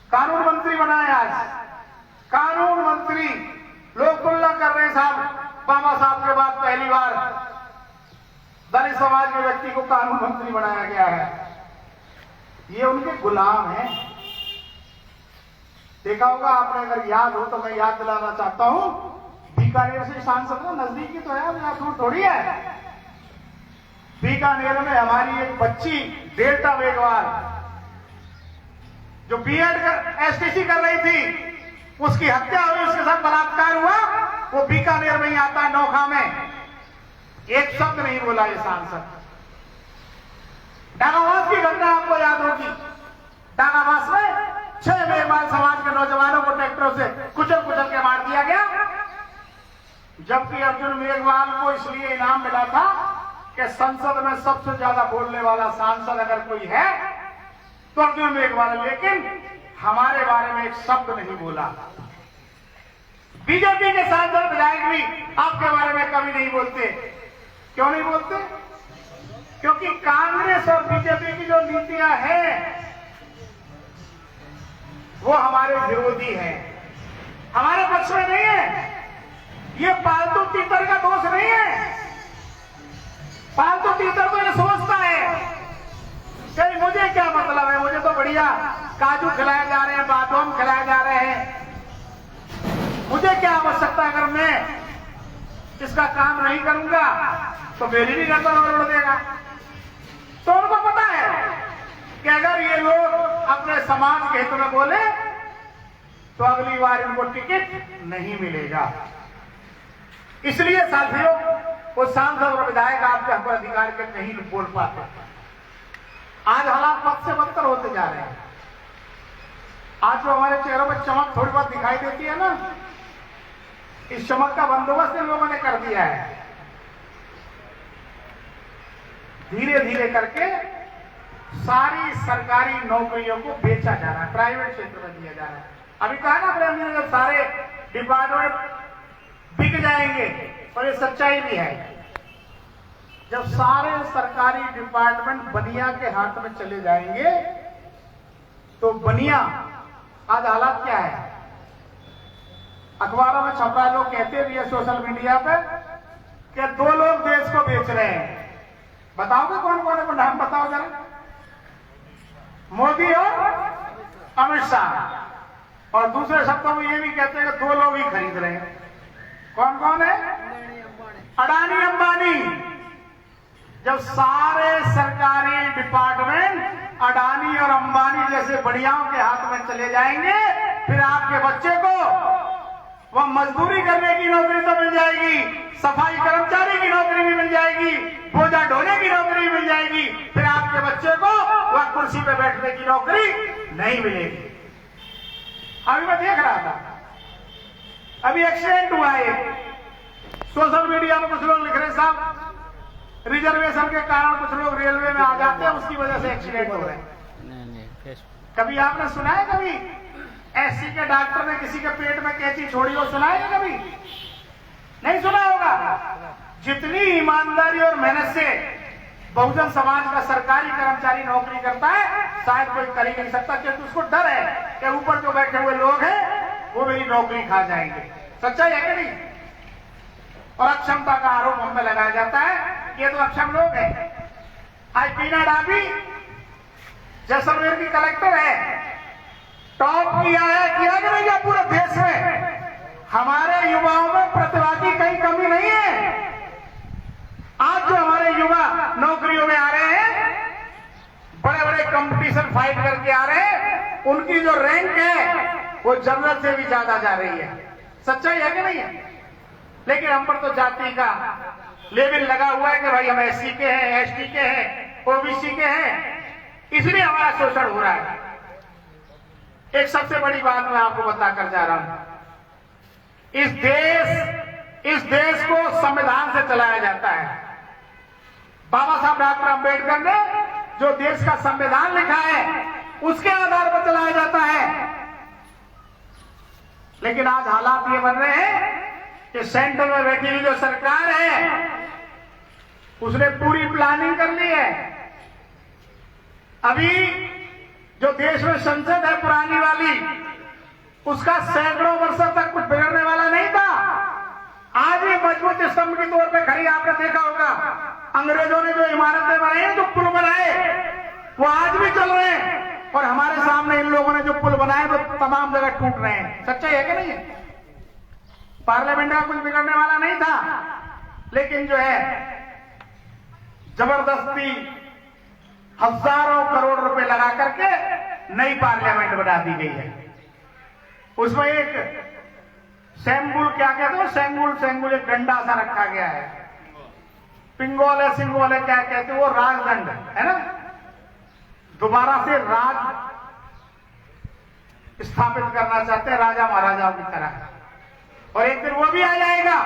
कानून मंत्री बना है आज, कानून मंत्री, लोग तुलना कर रहे हैं साहब, बाबा साहब के बाद पहली बार दलित समाज के व्यक्ति को कानून मंत्री बनाया गया है। ये उनके गुलाम हैं। देखा होगा आपने, अगर याद हो तो मैं याद दिलाना चाहता हूं, बीकानेर से सांसद ना नजदीकी तो है, यहाँ दूर थोड़ी है। बीकानेर में हमारी एक बच्ची डेल्टा वेगवाल जो बीएड कर एसटीसी कर रही थी, उसकी हत्या हुई, उसके साथ बलात्कार हुआ, वो बीकानेर में ही आता है, नोखा में। एक शब्द नहीं बोला ये सांसद। डांगावास की घटना आपको याद होगी, डांगावास में 6 मेघवाल समाज के नौजवानों को ट्रैक्टरों से कुचल के मार दिया गया, जबकि अर्जुन मेघवाल को इसलिए इनाम मिला था कि संसद में सबसे ज्यादा बोलने वाला सांसद अगर कोई है तो अर्जुन मेघवाल। लेकिन हमारे बारे में एक शब्द नहीं बोला। बीजेपी के सांसद विधायक भी आपके बारे में कभी नहीं बोलते। क्यों नहीं बोलते? क्योंकि कांग्रेस और बीजेपी की जो नीतियां हैं वो हमारे विरोधी है, हमारे पक्ष में नहीं है। ये पालतू तीतर का दोष नहीं है। पालतू तीतर तो ये सोचता है कि मुझे क्या मतलब है, मुझे तो बढ़िया काजू खिलाए जा रहे हैं, बादाम खिलाए जा रहे हैं, मुझे क्या आवश्यकता, अगर मैं इसका काम नहीं करूंगा तो मेरी भी गर्दन उड़ देगा। तो उनको पता है कि अगर ये लोग अपने समाज के हित में बोले तो अगली बार इनको टिकट नहीं मिलेगा। इसलिए साथियों, वो सांसद और विधायक आपके हक अधिकार के नहीं बोल पाते। आज हालात पद से बदतर होते जा रहे हैं। आज जो हमारे चेहरों पर चमक थोड़ी बहुत दिखाई देती है ना, इस चमक का बंदोबस्त इन लोगों ने कर दिया है। धीरे धीरे करके सारी सरकारी नौकरियों को बेचा जा रहा है, प्राइवेट क्षेत्र में दिया जा रहा है। अभी कहा ना प्रेम जी ने, जब सारे डिपार्टमेंट बिक जाएंगे, और ये सच्चाई भी है। जब सारे सरकारी डिपार्टमेंट बनिया के हाथ में चले जाएंगे तो बनिया, आज हालात क्या है, अखबारों में छप रहा है, लोग कहते भी है सोशल मीडिया पे कि 2 लोग देश को बेच रहे हैं। बताओगे कौन कौन है? नाम बताओ जरा। मोदी और अमित शाह। और दूसरे शब्दों में ये भी कहते हैं कि 2 लोग ही खरीद रहे हैं। कौन कौन है? अडानी अंबानी। जब सारे सरकारी डिपार्टमेंट अडानी और अंबानी जैसे बढ़ियाओं के हाथ में चले जाएंगे, फिर आपके बच्चे को वह मजदूरी करने की नौकरी तो मिल जाएगी, सफाई कर्मचारी की नौकरी भी मिल जाएगी, बोझा ढोने की नौकरी मिल जाएगी, फिर आपके बच्चे को वह कुर्सी पे बैठने की नौकरी नहीं मिलेगी। अभी मैं देख रहा था, अभी एक्सीडेंट हुआ है, सोशल मीडिया में कुछ लोग लिख रहे साहब रिजर्वेशन के कारण कुछ लोग रेलवे में आ जाते हैं, उसकी वजह से एक्सीडेंट हो रहे हैं। कभी आपने सुना है कभी एससी के डॉक्टर ने किसी के पेट में कैंची छोड़ी हो? सुना है कभी? नहीं सुना होगा। जितनी ईमानदारी और मेहनत से बहुजन समाज का सरकारी कर्मचारी नौकरी करता है, शायद कोई कर ही नहीं सकता, क्योंकि उसको डर है कि ऊपर जो बैठे हुए लोग हैं वो मेरी नौकरी खा जाएंगे। सच्चाई है कि नहीं? और अक्षमता का आरोप हम पे लगाया जाता है, ये तो अक्षम लोग हैं। आज टीना डाबी जैसलमेर की कलेक्टर है, टॉप किया कि नहीं है पूरे देश में। हमारे युवाओं में प्रतिभा की कहीं कमी नहीं है। आज जो हमारे युवा नौकरियों में आ रहे हैं, कंपटीशन फाइट करके आ रहे हैं, उनकी जो रैंक है वो जनरल से भी ज्यादा जा रही है। सच्चाई है कि नहीं है? लेकिन हम पर तो जाति का लेवल लगा हुआ है कि भाई हम एससी के हैं, एसटी के हैं, ओबीसी के हैं, इसलिए हमारा शोषण हो रहा है। एक सबसे बड़ी बात मैं आपको बताकर जा रहा हूं, इस देश को संविधान से चलाया जाता है। बाबा साहब डॉक्टर अंबेडकर ने जो देश का संविधान लिखा है उसके आधार पर चलाया जाता है। लेकिन आज हालात ये बन रहे हैं कि सेंटर में बैठी हुई जो सरकार है उसने पूरी प्लानिंग कर ली है। अभी जो देश में संसद है पुरानी वाली, उसका सैकड़ों वर्षों तक कुछ बिगड़ने वाला नहीं था। आज भी मजबूत स्तंभ के तौर पे खड़ी, आपने देखा होगा अंग्रेजों ने जो इमारतें बनाई, जो पुल बनाए, वो आज भी चल रहे हैं। और हमारे सामने इन लोगों ने जो पुल बनाए वो तमाम जगह टूट रहे हैं। सच्चाई है कि नहीं है? पार्लियामेंट का कुछ बिगड़ने वाला नहीं था, लेकिन जो है जबरदस्ती हजारों करोड़ रुपए लगा करके नई पार्लियामेंट बना दी गई है। उसमें एक सेंगुल, क्या कहते हैं, सेंगुल एक डंडा सा रखा गया है, पिंगोले सिंगोले क्या कहते हैं, वो राजदंड है ना, दोबारा से राज स्थापित करना चाहते हैं राजा महाराजाओं की तरह। और एक दिन वो भी आ जाएगा।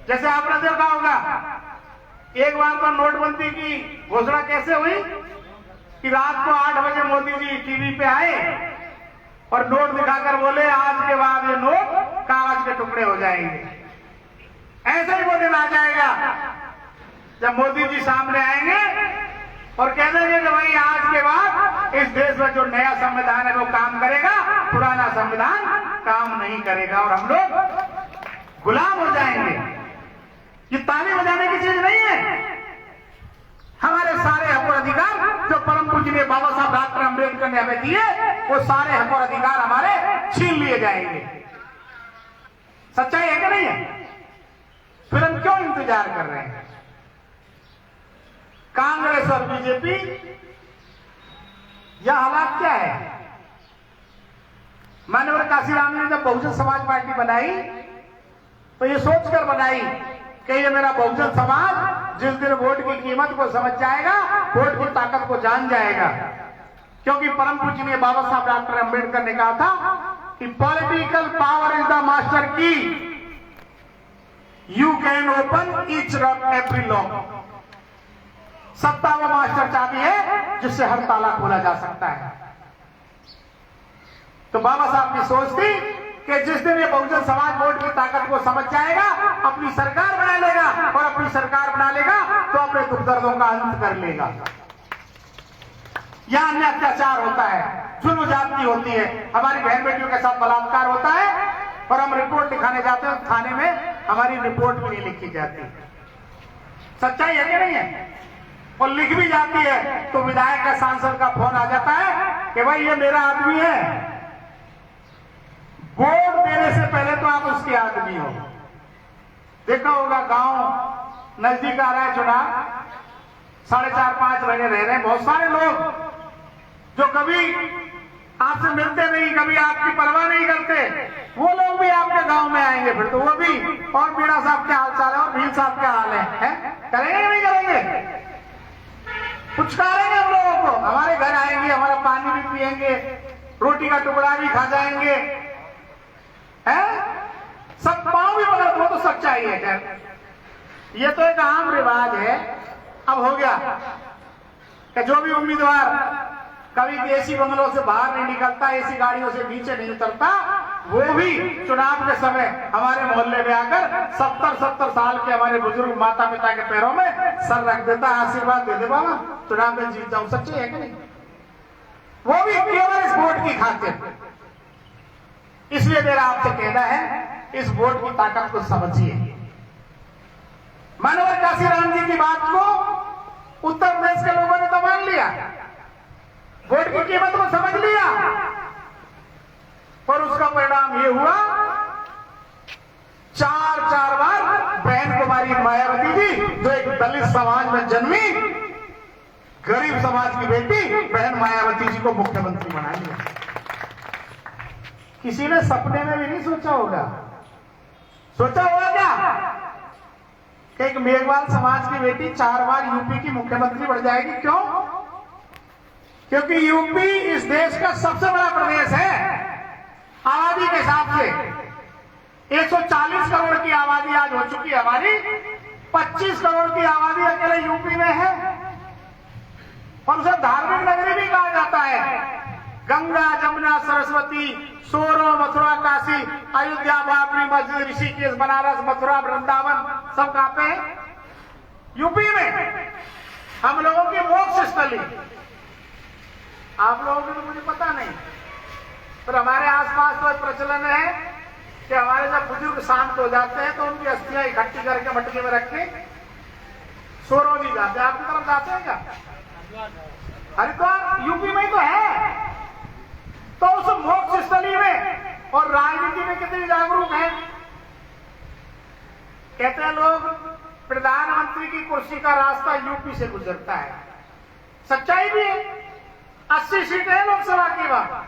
जैसे आपने देखा होगा एक बार तो नोटबंदी की घोषणा कैसे हुई कि रात को 8 बजे मोदी जी टीवी पे आए और नोट दिखाकर बोले आज के बाद ये नोट कागज के टुकड़े हो जाएंगे। ऐसे ही वो दिन आ जाएगा जब मोदी जी सामने आएंगे और कह देंगे कि भाई आज के बाद इस देश में जो नया संविधान है वो काम करेगा, पुराना संविधान काम नहीं करेगा और हम लोग गुलाम हो जाएंगे। ये ताली बजाने की चीज नहीं है। हमारे सारे हक और अधिकार जो परम पूजनीय बाबा साहब डॉक्टर अंबेडकर ने हमें दिए, वो सारे हक और अधिकार हमारे छीन लिए जाएंगे। सच्चाई है कि नहीं है? फिर हम क्यों इंतजार कर रहे हैं? कांग्रेस और बीजेपी, यह हालात क्या है? माननीय काशीराम ने जब बहुजन समाज पार्टी बनाई तो ये सोचकर बनाई कि ये मेरा बहुजन समाज जिस दिन वोट की कीमत को समझ जाएगा, वोट की ताकत को जान जाएगा। क्योंकि परम पूजनीय बाबा साहब डॉक्टर अंबेडकर ने कहा था कि political power is the master key, you can open each every lock. सत्ता वो मास्टर चाबी है जिससे हर ताला खोला जा सकता है। तो बाबा साहब की सोच थी कि जिस दिन ये बहुजन समाज वोट की ताकत को समझ जाएगा, अपनी सरकार बना लेगा, और अपनी सरकार बना लेगा तो अपने दुख दर्दों का अंत कर लेगा। यहां अन्य अत्याचार होता है, जुल्म ज्यादती होती है, हमारी बहन बेटियों के साथ बलात्कार होता है और हम रिपोर्ट दिखाने जाते हैं, थाने में हमारी रिपोर्ट भी नहीं लिखी जाती। सच्चाई है कि नहीं है? और लिख भी जाती है तो विधायक का, सांसद का फोन आ जाता है कि भाई ये मेरा आदमी है। वोट देने से पहले तो आप उसके आदमी हो। देखा होगा गांव नजदीक आ रहा है चुनाव, 4.5-5 महीने रह रहे हैं, बहुत सारे लोग जो कभी आपसे मिलते नहीं, कभी आपकी परवाह नहीं करते, वो लोग भी आपके गांव में आएंगे। फिर तो वो भी, और मीणा साहब क्या हाल चाल है, और भील साहब क्या हाल है? करेंगे या नहीं करेंगे? पुचकारेंगे हम लोगों को, हमारे घर आएंगे, हमारा पानी भी पिएंगे, रोटी का टुकड़ा भी खा जाएंगे, सब पांव भी पकड़। वो तो सच्चाई है। खैर ये तो एक आम रिवाज है। अब हो गया कि जो भी उम्मीदवार कभी एसी बंगलों से बाहर नहीं निकलता, एसी गाड़ियों से नीचे नहीं उतरता, वो भी चुनाव के समय हमारे मोहल्ले में आकर 70-70 साल के हमारे बुजुर्ग माता पिता के पैरों में सर रख देता, आशीर्वाद दे दे बाबा चुनाव में जीत जाऊं। सच्ची है कि नहीं? वो भी केवल इस वोट की खातिर। इसलिए मेरा आपसे कहना है, इस वोट की ताकत को समझिए। माननीय काशीराम जी की बात को उत्तर प्रदेश के लोगों ने तो मान लिया, वोट की कीमत को समझ लिया, पर उसका परिणाम यह हुआ 4 बार बहन कुमारी मायावती जी, जो एक दलित समाज में जन्मी, गरीब समाज की बेटी बहन मायावती जी को मुख्यमंत्री बना लिया। किसी ने सपने में भी नहीं सोचा होगा। सोचा होगा क्या कि एक मेघवाल समाज की बेटी 4 बार यूपी की मुख्यमंत्री बन जाएगी? क्यों? क्योंकि यूपी इस देश का सबसे बड़ा प्रदेश है आबादी के हिसाब से। 140 करोड़ की आबादी आज हो चुकी है हमारी। 25 करोड़ की आबादी अकेले यूपी में है और उसे धार्मिक नगरी भी कहा जाता है। गंगा, जमुना, सरस्वती, सोरो, मथुरा, काशी, अयोध्या, बाबरी मस्जिद, ऋषिकेश, बनारस, मथुरा, वृंदावन सब कहां पे है? यूपी में। हम लोगों की मोक्ष स्थली। आप लोगों की तो मुझे पता नहीं, पर हमारे आसपास तो प्रचलन है कि हमारे जब बुजुर्ग शांत हो जाते हैं तो उनकी अस्थियां इकट्ठी करके मटके में रख के सोरोजी जाते हैं। आपकी तरफ जाते हैं क्या? हरिद्वार यूपी में ही तो है। तो उस मोक्ष स्थली में और राजनीति में कितनी जागरूक है। कहते हैं लोग प्रधानमंत्री की कुर्सी का रास्ता यूपी से गुजरता है। सच्चाई भी है। 80 सीटें हैं लोकसभा की वहां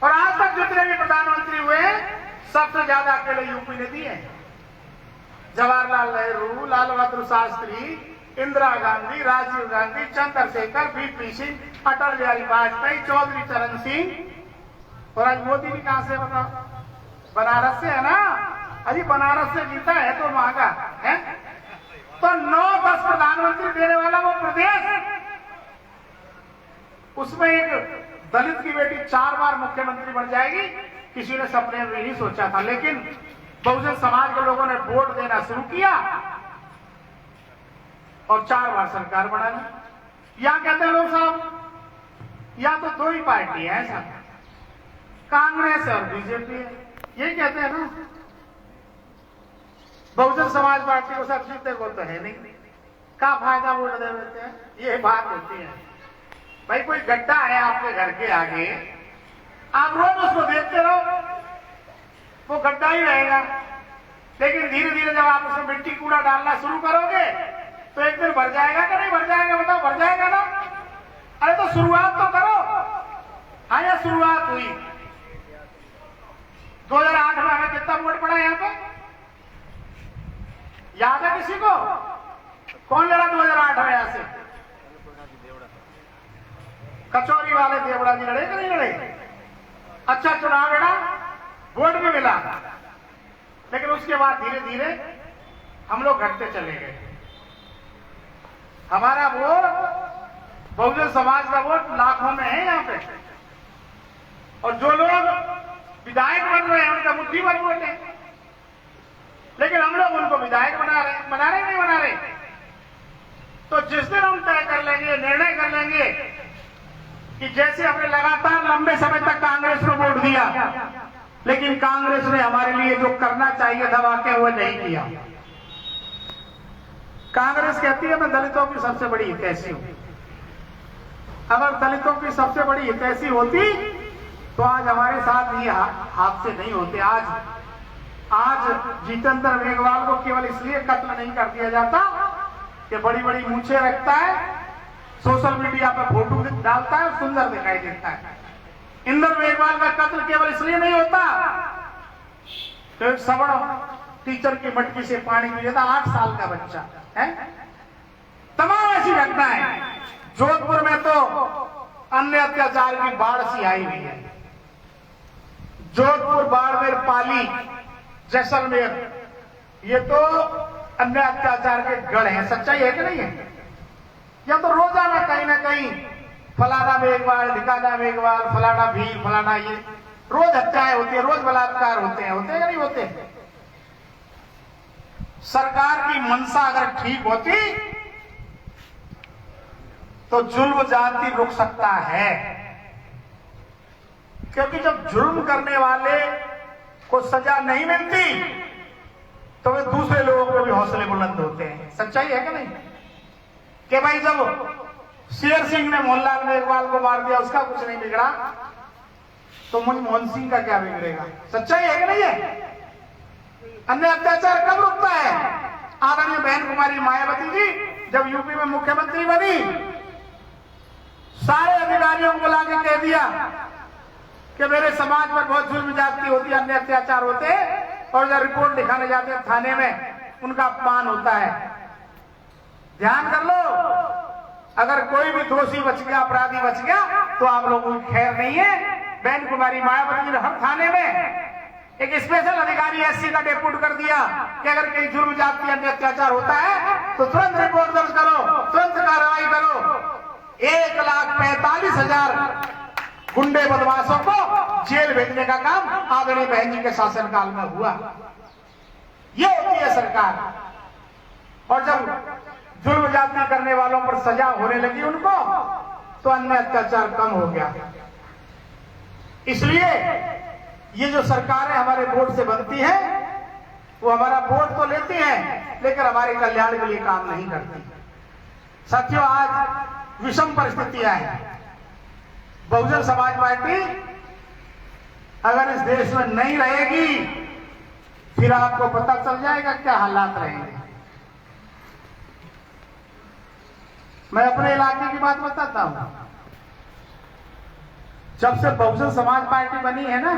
और आज तक जितने भी प्रधानमंत्री हुए हैं सबसे ज्यादा अकेले यूपी ने दिए। जवाहरलाल नेहरू, लाल बहादुर शास्त्री, इंदिरा गांधी, राजीव गांधी, चंद्रशेखर, वीपी सिंह, अटल बिहारी वाजपेयी, चौधरी चरण सिंह और आज मोदी भी कहां से बनारस से है ना। अभी बनारस से जीता है तो महंगा है। तो 9-10 प्रधानमंत्री देने वाला वो प्रदेश, उसमें एक दलित की बेटी 4 बार मुख्यमंत्री बन जाएगी, किसी ने सपने में नहीं सोचा था। लेकिन बहुजन समाज के लोगों ने वोट देना शुरू किया और 4 बार सरकार बना ली। यहां कहते हैं लोग साहब या तो 2 ही पार्टी है ऐसा, कांग्रेस और बीजेपी है। ये कहते हैं ना। बहुजन समाज पार्टी को सब जीते को तो है नहीं, क्या फायदा वोट दे देते हैं। ये बात होती है। भाई कोई गड्ढा है आपके घर के आगे, आप रोज उसको देखते रहो, वो गड्ढा ही रहेगा। लेकिन धीरे धीरे जब आप उसमें मिट्टी कूड़ा डालना शुरू करोगे तो एक दिन भर जाएगा कि नहीं भर जाएगा? बताओ, भर जाएगा ना। अरे तो शुरुआत तो करो। हाँ, यह शुरुआत हुई। 2008 में हमें कितना वोट पड़ा यहाँ पे याद है किसी को? कौन लड़ा 2008 में यहां से? कचौरी वाले देवड़ा जी लड़े कि नहीं लड़े? अच्छा चुनाव लड़ा, वोट भी मिला, लेकिन उसके बाद धीरे धीरे हम लोग घटते चले गए। हमारा वोट, बहुजन समाज का वोट लाखों में है यहाँ पे। और जो लोग विधायक बन रहे हैं उनका मुट्ठी भर वोट है, लेकिन हम लोग उनको विधायक बना रहे नहीं बना रहे। तो जिस दिन हम तय कर लेंगे, निर्णय कर लेंगे कि जैसे हमने लगातार लंबे समय तक कांग्रेस को वोट दिया, लेकिन कांग्रेस ने हमारे लिए जो करना चाहिए था वाकई वो नहीं किया। कांग्रेस कहती है मैं दलितों की सबसे बड़ी हितैषी हूं। अगर दलितों की सबसे बड़ी हितैषी होती तो आज हमारे साथ ये हादसे नहीं होते। आज जितेंद्र मेघवाल को केवल इसलिए कत्ल नहीं कर दिया जाता कि बड़ी बड़ी मूछें रखता है, सोशल मीडिया पर फोटो डालता है, सुंदर दिखाई देता है। इंद्र मेघवाल का कत्ल केवल इसलिए नहीं होता तो एक सवर्ण टीचर की मटकी से पानी पी लेता 8 साल का बच्चा है। तमाम ऐसी घटनाएं। जोधपुर में तो अन्य अत्याचार की बाढ़ सी आई हुई है। जोधपुर, बाड़मेर, पाली, जैसलमेर, ये तो अन्य अत्याचार के गढ़ हैं। सच्चाई है कि नहीं है? या तो रोजाना कहीं ना कहीं फलाना मेघवाल, ढिकाना मेघवाल, फलाना भील, फलाना ये रोज हत्याएं होती है, रोज बलात्कार होते हैं या नहीं होते? सरकार की मंशा अगर ठीक होती तो जुल्म जाति रुक सकता है। क्योंकि जब जुल्म करने वाले को सजा नहीं मिलती तो वे दूसरे लोगों को भी हौसले बुलंद होते हैं। सच्चाई है कि नहीं? कि भाई जब शेर सिंह ने मोहनलाल मेघवाल को मार दिया, उसका कुछ नहीं बिगड़ा, तो मनमोहन सिंह का क्या बिगड़ेगा? सच्चाई है कि नहीं है? अन्य अत्याचार कब रुकता है? आदरणीय बहन कुमारी मायावती जी जब यूपी में मुख्यमंत्री बनी सारे अधिकारियों को बुला के कह दिया कि मेरे समाज पर बहुत जुल्म ज्यादती होती है, अन्य अत्याचार होते हैं, और जब रिपोर्ट दिखाने जाते हैं थाने में उनका अपमान होता है। ध्यान कर लो, अगर कोई भी दोषी बच गया, अपराधी बच गया, तो आप लोगों की खैर नहीं है। बहन कुमारी मायावती ने हर थाने में एक स्पेशल अधिकारी एससी का डेप्यूट कर दिया कि अगर कहीं जुर्म जाति अन्य अत्याचार होता है तो तुरंत रिपोर्ट दर्ज करो, तुरंत कार्रवाई करो। 1,45,000 गुंडे बदमाशों को जेल भेजने का काम आदरणीय बहन जी के शासनकाल में हुआ। ये होती है सरकार। और जब जुर्म जाति करने वालों पर सजा होने लगी उनको, तो अन्य अत्याचार कम हो गया। इसलिए ये जो सरकारें हमारे वोट से बनती हैं, वो हमारा वोट तो लेती हैं लेकिन हमारे कल्याण के लिए काम नहीं करती। साथियों, आज विषम परिस्थितियां हैं। बहुजन समाज पार्टी अगर इस देश में नहीं रहेगी, फिर आपको पता चल जाएगा क्या हालात रहेंगे। मैं अपने इलाके की बात बताता हूं। जब से बहुजन समाज पार्टी बनी है ना,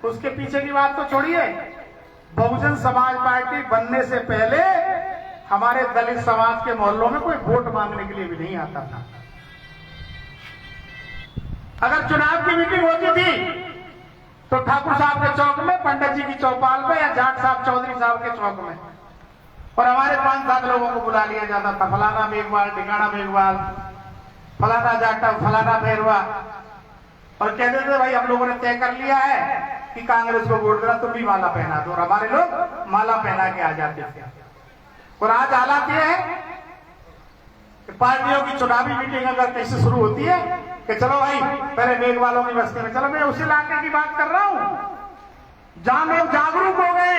उसके पीछे की बात तो छोड़िए, बहुजन समाज पार्टी बनने से पहले हमारे दलित समाज के मोहल्लों में कोई वोट मांगने के लिए भी नहीं आता था। अगर चुनाव की मीटिंग होती थी तो ठाकुर साहब के चौक में, पंडित जी की चौपाल पे, या जाट साहब चौधरी साहब के चौक में, और हमारे 5-7 लोगों को बुला लिया जाता था। फलाना मेघवाल, ढिकाना मेघवाल, फलाना जाटा, फलाना भैरवा, और कहते थे भाई हम लोगों ने तय कर लिया है कि कांग्रेस को वोट देना, तुम भी माला पहना दो। और हमारे लोग माला पहना के आ जाते थे। और आज हालात ये है कि पार्टियों की चुनावी मीटिंग अगर कैसे शुरू होती है कि चलो भाई पहले मेघ वालों की बस्ती में चलो। मैं उस इलाके की बात कर रहा हूं जहां लोग जागरूक हो गए,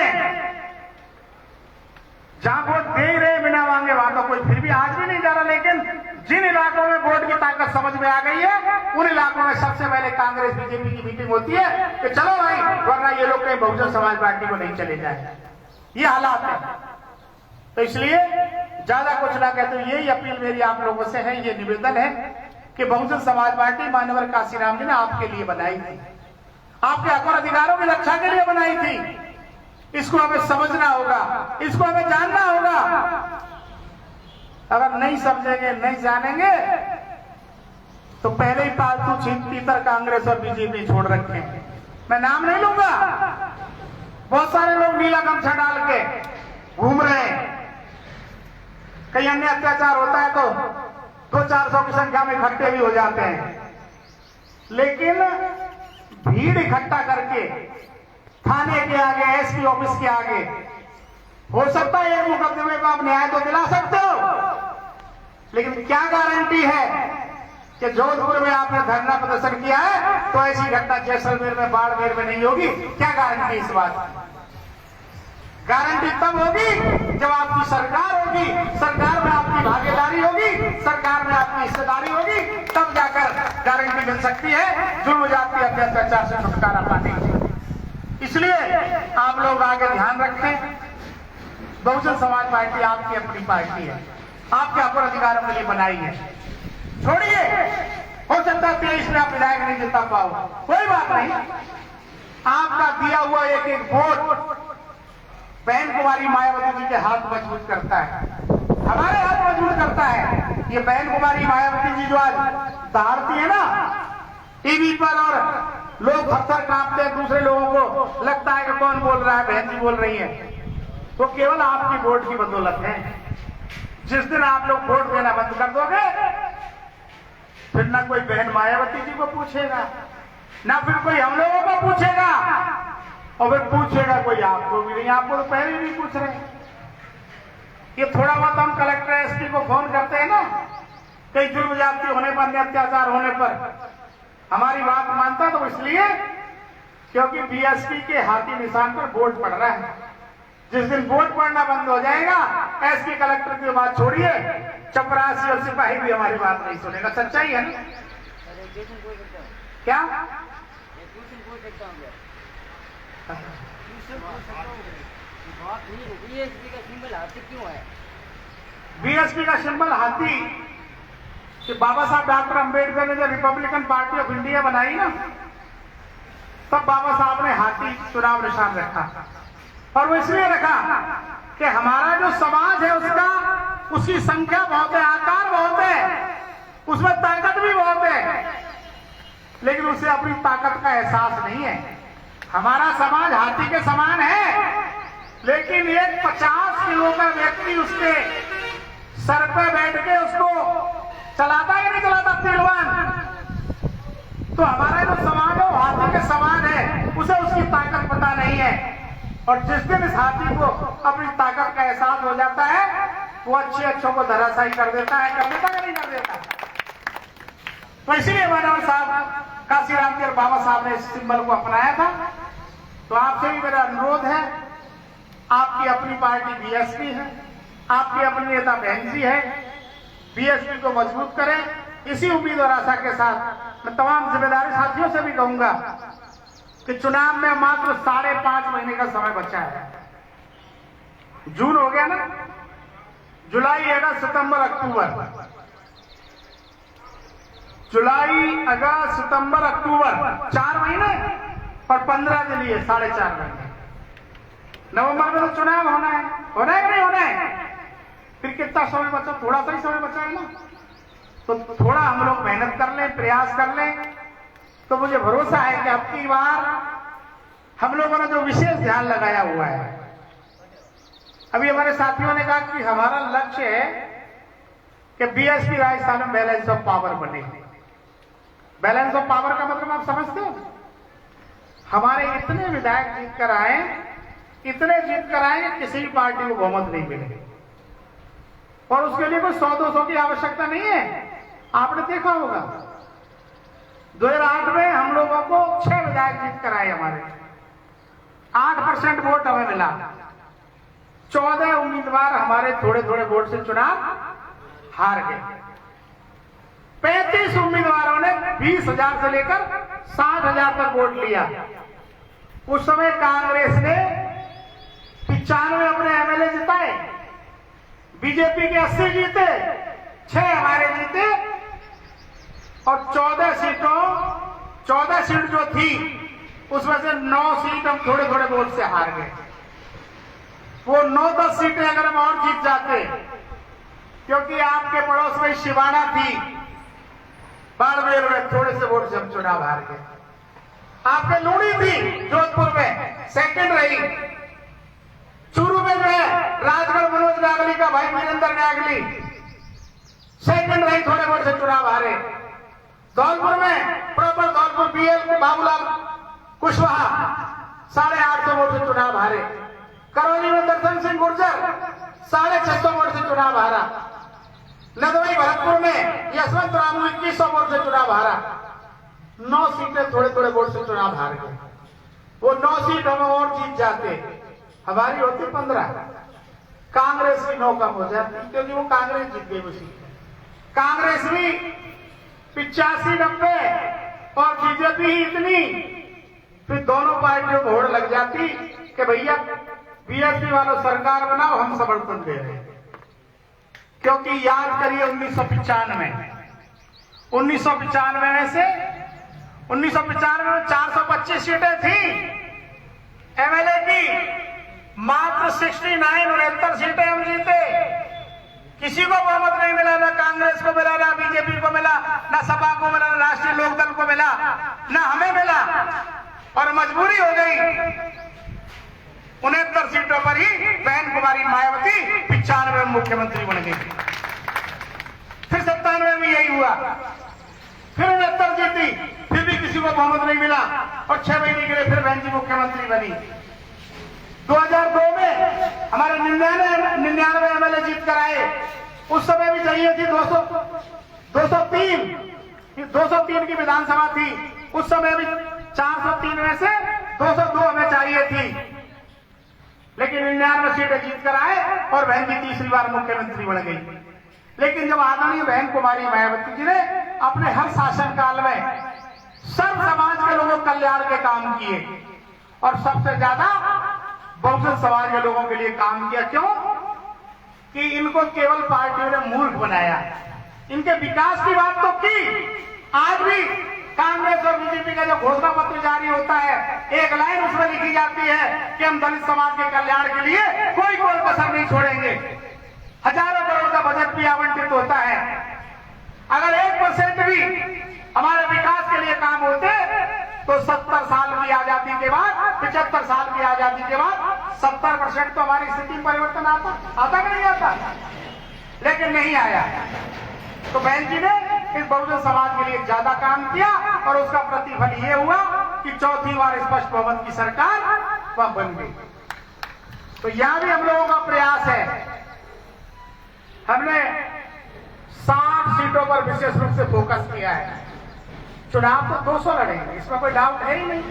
जहां वोट दे ही रहे बिना मांगे, वहां तो कोई फिर भी आज भी नहीं जा रहा। लेकिन जिन इलाकों में वोट की ताकत समझ में आ गई है, उन इलाकों में सबसे पहले कांग्रेस बीजेपी की मीटिंग होती है कि चलो भाई, वरना ये लोग कहीं बहुजन समाज पार्टी को नहीं चले जाए। ये हालात है। तो इसलिए ज्यादा कुछ ना कहते हुए यही अपील मेरी आप लोगों से है, ये निवेदन है कि बहुजन समाज पार्टी मान्यवर काशीराम जी ने आपके लिए बनाई थी, आपके हक और अधिकारों की रक्षा के लिए बनाई थी। इसको हमें समझना होगा, इसको हमें जानना होगा। अगर नहीं समझेंगे, नहीं जानेंगे, तो पहले ही पालतू छीन तीतर कांग्रेस और बीजेपी छोड़ रखे। मैं नाम नहीं लूंगा, बहुत सारे लोग नीला गमछा डाल के घूम रहे हैं। कहीं अन्य अत्याचार होता है तो 200-400 की संख्या में इकट्ठे भी हो जाते हैं, लेकिन भीड़ इकट्ठा करके थाने के आगे, एसपी ऑफिस के आगे, हो सकता है एक मुकदमे को आप न्याय तो दिला सकते हो, लेकिन क्या गारंटी है कि जोधपुर में आपने धरना प्रदर्शन किया है तो ऐसी घटना जैसलमेर में, बाड़मेर में नहीं होगी? क्या गारंटी इस बात की? गारंटी तब होगी जब आपकी सरकार होगी, सरकार में आपकी भागीदारी होगी, सरकार में आपकी हिस्सेदारी होगी, तब जाकर गारंटी मिल सकती है जुर्म जाति अत्याचार से छुटकारा पाने की। इसलिए आप लोग आगे ध्यान रखें। बहुजन समाज पार्टी आपकी अपनी पार्टी है, आपके हक और अधिकारों के लिए बनाई है। छोड़िए, हो सकता है 23 में आप विधायक नहीं जिता पाओ, कोई बात नहीं। आपका दिया हुआ एक एक वोट बहन कुमारी मायावती जी के हाथ मजबूत करता है, हमारे हाथ मजबूत करता है। ये बहन कुमारी मायावती जी जो आज दहाड़ती है ना टीवी पर, और लोग थर-थर कांपते हैं, दूसरे लोगों को लगता है कि कौन बोल रहा है, बहन जी बोल रही है, तो केवल आपकी वोट की बदौलत है। जिस दिन आप लोग वोट देना बंद कर दोगे, फिर ना कोई बहन मायावती जी को पूछेगा, ना फिर कोई हम लोगों को पूछेगा, और फिर पूछेगा कोई आपको भी नहीं। आपको तो पहले भी नहीं पूछ रहे। ये थोड़ा बहुत हम कलेक्टर एसपी को फोन करते हैं ना, कई जुर्म जाति होने पर, अत्याचार होने पर, हमारी बात मानता तो इसलिए क्योंकि बीएसपी के हाथी निशान पर वोट पड़ रहा है। जिस दिन वोट पड़ना बंद हो जाएगा, एसपी कलेक्टर की बात छोड़िए, चपरासी और सिपाही भी हमारी बात नहीं सुनेगा। सच्चाई है ना? क्या बीएसपी का सिंबल हाथी कि बाबा साहब डॉक्टर अंबेडकर ने जब रिपब्लिकन पार्टी ऑफ इंडिया बनाई ना, तब बाबा साहब ने हाथी चुनाव निशान रखा। और वो इसलिए रखा कि हमारा जो समाज है उसकी संख्या बहुत है, आकार बहुत है, उसमें ताकत भी बहुत है, लेकिन उसे अपनी ताकत का एहसास नहीं है। हमारा समाज हाथी के समान है, लेकिन एक 50 किलो का व्यक्ति उसके सर पे बैठ के उसको चलाता या नहीं चलाता पहलवान। तो हमारा जो समाज है वो हाथी के समान है, उसे उसकी ताकत पता नहीं है। और जिस दिन इस हाथी को अपनी ताकत का एहसास हो जाता है, वो अच्छों को धराशायी कर देता है। कर देता या नहीं कर देता? तो इसीलिए मानव साहब काशीराम जी और बाबा साहब ने इस सिंबल को अपनाया था। तो आपसे भी मेरा अनुरोध है, आपकी अपनी पार्टी बीएसपी है, आपकी अपनी नेता बहन जी है, बीएसपी को मजबूत करें। इसी उम्मीद और आशा के साथ मैं तमाम जिम्मेदारी साथियों से भी कहूंगा कि चुनाव में मात्र 5.5 महीने का समय बचा है। जून हो गया ना, जुलाई, अगस्त, सितंबर, अक्टूबर, जुलाई, अगस्त, सितंबर, अक्टूबर, 4 महीने और 15 दिन, लिए 4.5 महीने। नवंबर में तो चुनाव होना है कि नहीं होना है? फिर कितना समय बचा? थोड़ा सा ही समय बचा है ना। तो थोड़ा हम लोग मेहनत कर लें, प्रयास कर लें, तो मुझे भरोसा है कि अब की बार हम लोगों ने जो विशेष ध्यान लगाया हुआ है, अभी हमारे साथियों ने कहा कि हमारा लक्ष्य है कि बीएसपी राजस्थान में बैलेंस ऑफ पावर बने। बैलेंस ऑफ पावर का मतलब आप समझते हो? हमारे इतने विधायक जीत कर आए, इतने जीत कर आए कि किसी भी पार्टी को बहुमत नहीं मिले, और उसके लिए कोई 100-200 की आवश्यकता नहीं है। आपने देखा होगा 2008 में हम लोगों को 6 विधायक जीत कर आए, हमारे 8% वोट हमें मिला। 14 उम्मीदवार हमारे थोड़े थोड़े वोट से चुनाव हार गए। 35 उम्मीदवारों ने 20,000 से लेकर 60,000 तक वोट लिया। उस समय कांग्रेस ने 95 अपने एमएलए जिताए, बीजेपी के 80 जीते, 6 हमारे जीते, और 14 सीट जो थी उसमें से 9 सीट हम थोड़े थोड़े वोट से हार गए। वो 9-10 सीटें अगर हम और जीत जाते, क्योंकि आपके पड़ोस में शिवाना थी, बाड़मेर में थोड़े से वोट से हम चुनाव हार गए। आपके लूणी थी जोधपुर में, सेकंड रही। चूरू में जो है राजगढ़ मनोज नागली का भाई वीरेंद्र नागली, सेकंड रही, थोड़े वोट से चुनाव हारे। धौलपुर में proper Dholpur BL Babulal Kushwaha 850 vote से चुनाव हारे। करौली में दर्शन सिंह गुर्जर 650 वोट से चुनाव हारा। नदवाई भरतपुर में यशवंत रामू 2100 वोट से चुनाव हारा। 9 सीटें थोड़े थोड़े वोट से चुनाव हार गए। वो 9 सीट हम और जीत जाते, हमारी होती 15, कांग्रेस की 9 कम हो जाती, क्योंकि वो कांग्रेस जीत गई वो सीट। कांग्रेस भी 85-90 और बीजेपी ही इतनी, फिर दोनों पार्टियों को होड़ लग जाती कि भैया बीएसपी वालों सरकार बनाओ, हम समर्थन दे रहे हैं। क्योंकि याद करिए 1995 में से 1995 में 425 सीटें थी एमएलए की, मात्र 69 सीटें हम जीते। किसी को बहुमत नहीं मिला, ना कांग्रेस को मिला, ना बीजेपी को मिला, ना सपा को मिला, ना राष्ट्रीय लोकदल को मिला, ना हमें मिला। और मजबूरी हो गई 69 सीटों पर ही बहन कुमारी मायावती 95 में मुख्यमंत्री बन गई। फिर 97 में यही हुआ, फिर 69 जीती, फिर भी किसी को बहुमत नहीं मिला, और 6 महीने के लिए फिर बहन जी मुख्यमंत्री बनी। 2002 में हमारे 99 एमएलए जीत कर आए। उस समय भी चाहिए थी 203 की विधानसभा थी। उस समय भी 403 में से 202 हमें चाहिए थी, लेकिन 99 सीटें जीत कर आए और बहन जी तीसरी बार मुख्यमंत्री बन गई। लेकिन जब आदरणीय बहन कुमारी मायावती जी ने अपने हर शासनकाल में सर्व समाज के लोगों के कल्याण के काम किए, और सबसे ज्यादा बहुजन समाज के लोगों के लिए काम किया। क्यों? कि इनको केवल पार्टियों ने मूर्ख बनाया, इनके विकास की बात तो की। आज भी कांग्रेस और बीजेपी का जो घोषणा पत्र जारी होता है, एक लाइन उसमें लिखी जाती है कि हम दलित समाज के कल्याण के लिए कोई कसर नहीं छोड़ेंगे। हजारों करोड़ का बजट भी आवंटित होता है। अगर 1% भी हमारे विकास के लिए काम होते तो 70 साल की आजादी के बाद, 75 साल की आजादी के बाद 70% तो हमारी स्थिति में परिवर्तन आता कि नहीं आता? लेकिन नहीं आया। तो बहन जी ने इस बहुजन समाज के लिए ज्यादा काम किया और उसका प्रतिफल ये हुआ कि चौथी बार स्पष्ट बहुमत की सरकार वह बन गई। तो यहां भी हम लोगों का प्रयास है। हमने 60 सीटों पर विशेष रूप से फोकस किया है। चुनाव तो 200 लड़ेंगे, इसमें कोई डाउट है ही नहीं,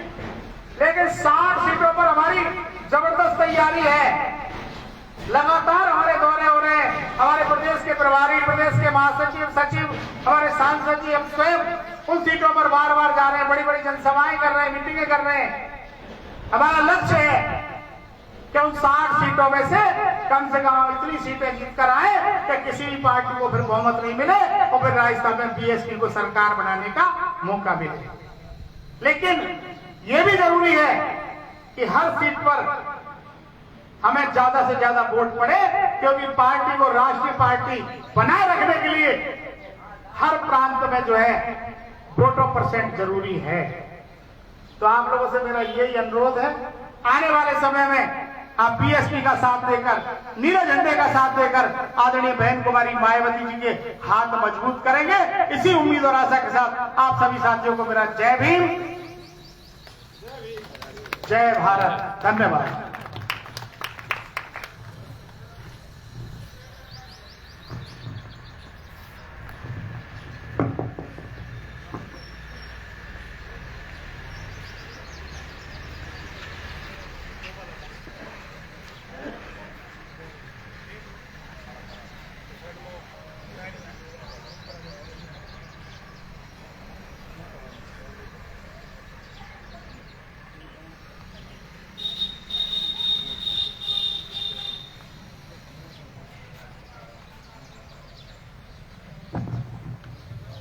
लेकिन 60 सीटों पर हमारी जबरदस्त तैयारी है। लगातार हमारे दौरे हो रहे हैं। हमारे प्रदेश के प्रभारी, प्रदेश के महासचिव, सचिव, हमारे सांसद जी, हम स्वयं उन सीटों पर बार बार जा रहे हैं, बड़ी बड़ी जनसभाएं कर रहे हैं, मीटिंगें कर रहे हैं। हमारा लक्ष्य है कि उन 60 सीटों में से कम इतनी सीटें जीत कर आए कि किसी भी पार्टी को फिर बहुमत नहीं मिले और फिर राजस्थान में बीएसपी को सरकार बनाने का मौका मिले। लेकिन यह भी जरूरी है कि हर सीट पर हमें ज्यादा से ज्यादा वोट पड़े, क्योंकि पार्टी को राष्ट्रीय पार्टी बनाए रखने के लिए हर प्रांत में जो है वोटों % जरूरी है। तो आप लोगों से मेरा यही अनुरोध है, आने वाले समय में आप बीएसपी का साथ देकर, नीले झंडे का साथ देकर आदरणीय बहन कुमारी मायावती जी के हाथ मजबूत करेंगे। इसी उम्मीद और आशा के साथ आप सभी साथियों को मेरा जय भीम, जय भारत, धन्यवाद।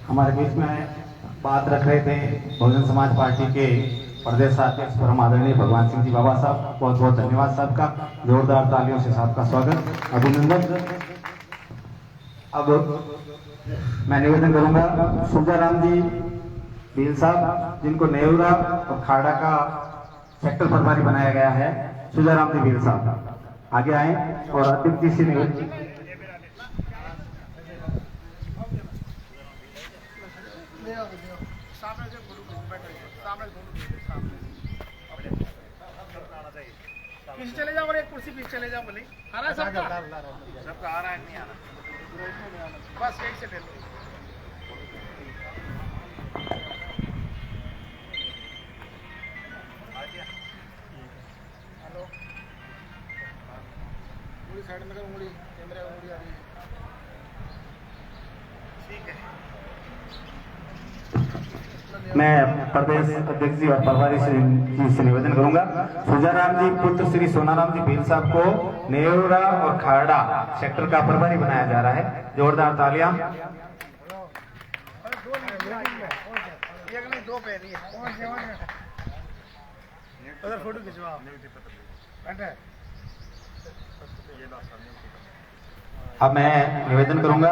हमारे बीच में बात रख रहे थे बहुजन समाज पार्टी के प्रदेश अध्यक्ष परम आदरणीय भगवान सिंह जी बाबा साहब। बहुत बहुत धन्यवाद साहब का, जोरदार तालियों से साहब का स्वागत, अभिनंदन। अब मैं निवेदन करूंगा सुजाराम जी भील साहब, जिनको नेवरा और खाड़ा का सेक्टर प्रभारी बनाया गया है। सुजाराम जी भील साहब आगे आए और अतिथि से निवेदन। पीछे चले जाओ और एक कुर्सी पीछे चले जाओ, बोले आ रहा है सबका आ रहा है, नहीं आ रहा, बस एक से ले लो। हेलो, उंगली साइड में, उंगली कैमरे में उंगली आ रही है, ठीक है। मैं प्रदेश अध्यक्ष जी और प्रभारी जी से निवेदन करूंगा, सुजाराम जी पुत्र श्री सोनाराम जी भील साहब को नेवरा और खाड़ा सेक्टर का प्रभारी बनाया जा रहा है। जोरदार तालियां। दो पैरी उधर फोटो खिंचवाओ। अब मैं निवेदन करूंगा,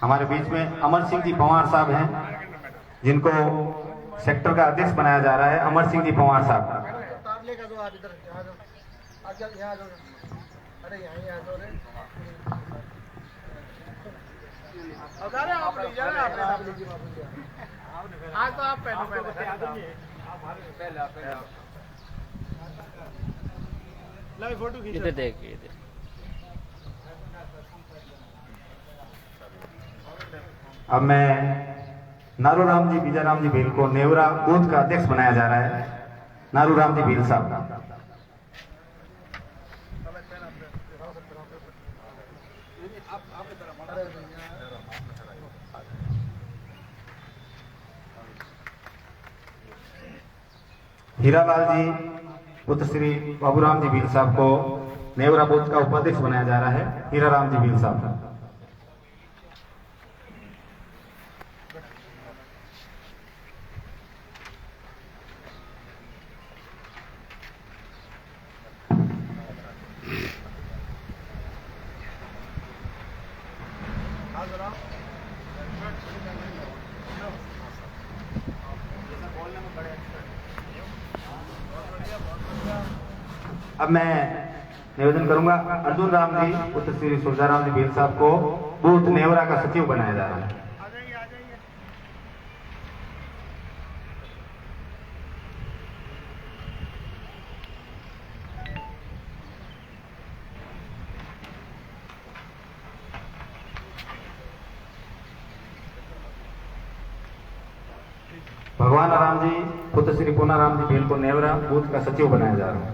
हमारे बीच में अमर सिंह जी पंवार साहब हैं, जिनको सेक्टर का अध्यक्ष बनाया जा रहा है। अमर सिंह जी पंवार साहब आज तो आप पहले फोटो इधर देखिए, इधर अब मैं नारूराम जी बीजाराम जी भील को नेवरा बूथ का अध्यक्ष बनाया जा रहा है। नारूराम जी भील साहब। हीरालाल जी पुत्र श्री बाबूराम जी भील साहब को नेवरा बूथ का उपाध्यक्ष बनाया जा रहा है। हीराराम जी भील साहब। अब मैं निवेदन करूंगा अर्जुन राम जी पुत्र श्री सुरजाराम जी भील साहब को बूथ नेवरा का सचिव बनाया जा रहा है। भगवान राम जी पुत्र श्री पूनाराम जी भील को नेवरा बूथ का सचिव बनाया जा रहा है।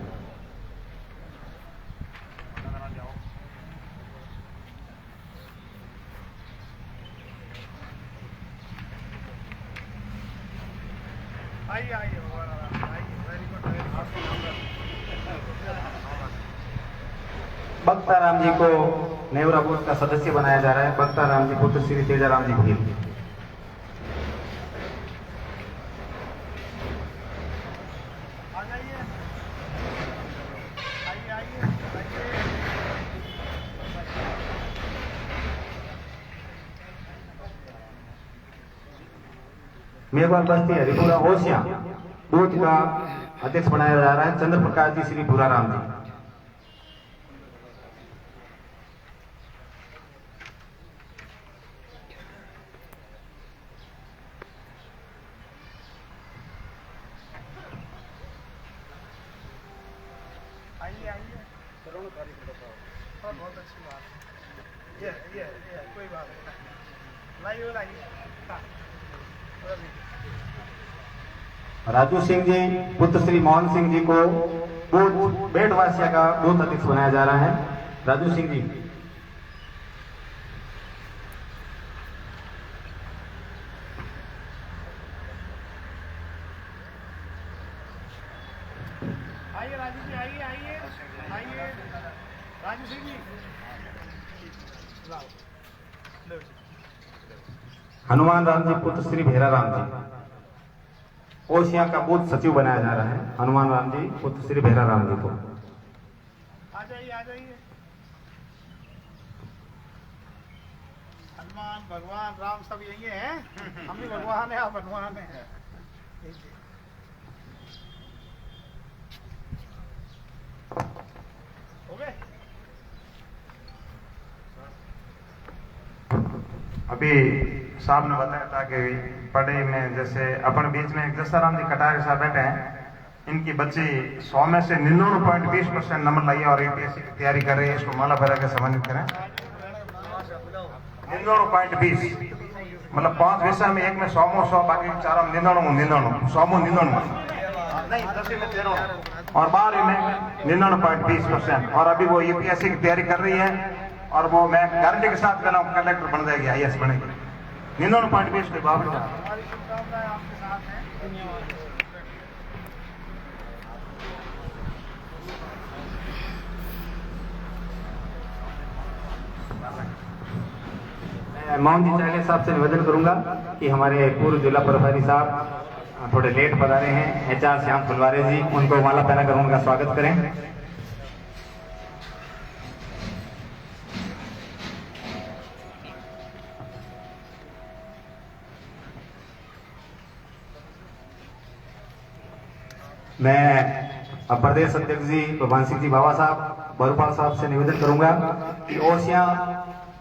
बख्ता राम जी को नेवरा बूथ का सदस्य बनाया जा रहा है। बख्ता राम जी पुत्र श्री तेजाराम जी भील। मेघवाल बस्ती हरिपुरा ओसिया बूथ का अध्यक्ष बनाया जा रहा है चंद्र प्रकाश जी श्री भूराराम जी। बहुत अच्छी बात। ये कोई बात नहीं, लाइए। राजू सिंह जी पुत्र श्री मोहन सिंह जी को बूथ बेटवासिया का बूथ अध्यक्ष बनाया जा रहा है। राजू सिंह जी। आइए राजू जी, आइए राजू सिंह जी। हनुमान राम जी पुत्र श्री भेरा राम जी ओसिया का बूथ सचिव बनाया जा रहा है। हनुमान राम जी पुत्र श्री भेरा राम जी को। आ जाइए। हनुमान भगवान राम सब यही हैं। हम भी भगवान है, आप भगवान है। हो गए। अभी साहब ने बताया था कि पढ़ाई में जैसे अपन बीच में एक दसाराम जी कटारे साहब बैठे हैं, इनकी बच्ची 100 में से 99.20% नंबर लाई है और यूपीएससी की तैयारी कर रही है। इसको माला भरा के सम्मानित करें। 99.20 मतलब 5 विषय में एक में 100 में 100, बाकी 4 में 99 100 में 99 नहीं 10 में 13 और 12 में 99.20%। और अभी वो यूपीएससी की तैयारी कर रही है और वो मैं गारंटी के साथ कहना हूँ कलेक्टर बन जाएगी, IAS बनेगी। 99.20 के बावजूद हमारी शुभकामनाएं आपके साथ हैं। धन्यवाद। मैं मोहन जी चाइले साहब से निवेदन करूंगा कि हमारे पूर्व जिला प्रभारी साहब थोड़े लेट पधारे हैं, HR श्याम फुलवारे जी, उनको माला पहनाकर उनका स्वागत करें। मैं प्रदेश अध्यक्ष जी भगवान सिंह जी बाबा साहब बरूपाल साहब से निवेदन करूंगा कि ओसिया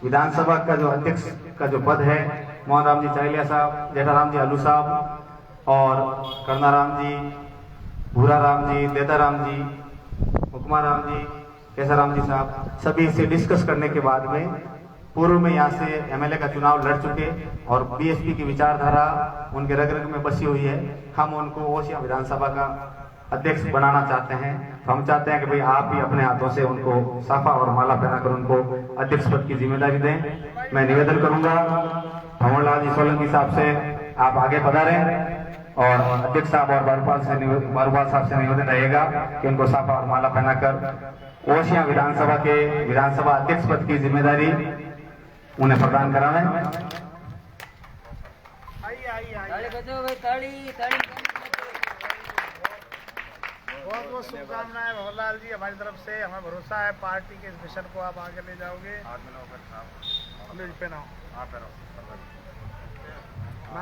विधानसभा का जो अध्यक्ष का जो पद है मोहन राम जी चाइलिया साहब, जेठाराम जी आलू साहब और करनाराम जी, भूराराम जी, देदाराम जी, हुक्माराम जी, केसाराम जी साहब सभी से डिस्कस करने के बाद में पूर्व में यहाँ से MLA का चुनाव लड़ चुके और BSP की विचारधारा उनके रग रग में बसी हुई है। हम उनको ओसिया विधानसभा का अध्यक्ष बनाना चाहते हैं। तो हम चाहते हैं कि भाई आप ही अपने हाथों से उनको साफा और माला पहनाकर उनको अध्यक्ष पद की जिम्मेदारी दें। मैं निवेदन करूंगा भंवरलाल जी सोलंकी साहब से आप आगे पधारें और अध्यक्ष साहब और बारूपाल साहब से निवेदन रहेगा कि उनको साफा और माला पहनाकर ओसिया विधानसभा के विधानसभा अध्यक्ष पद की जिम्मेदारी उन्हें प्रदान करावें। बहुत बहुत शुभकामनाएं भंवरलाल जी हमारी तरफ से। हमें भरोसा है पार्टी के इस मिशन को आप आगे ले जाओगे। पहनाओ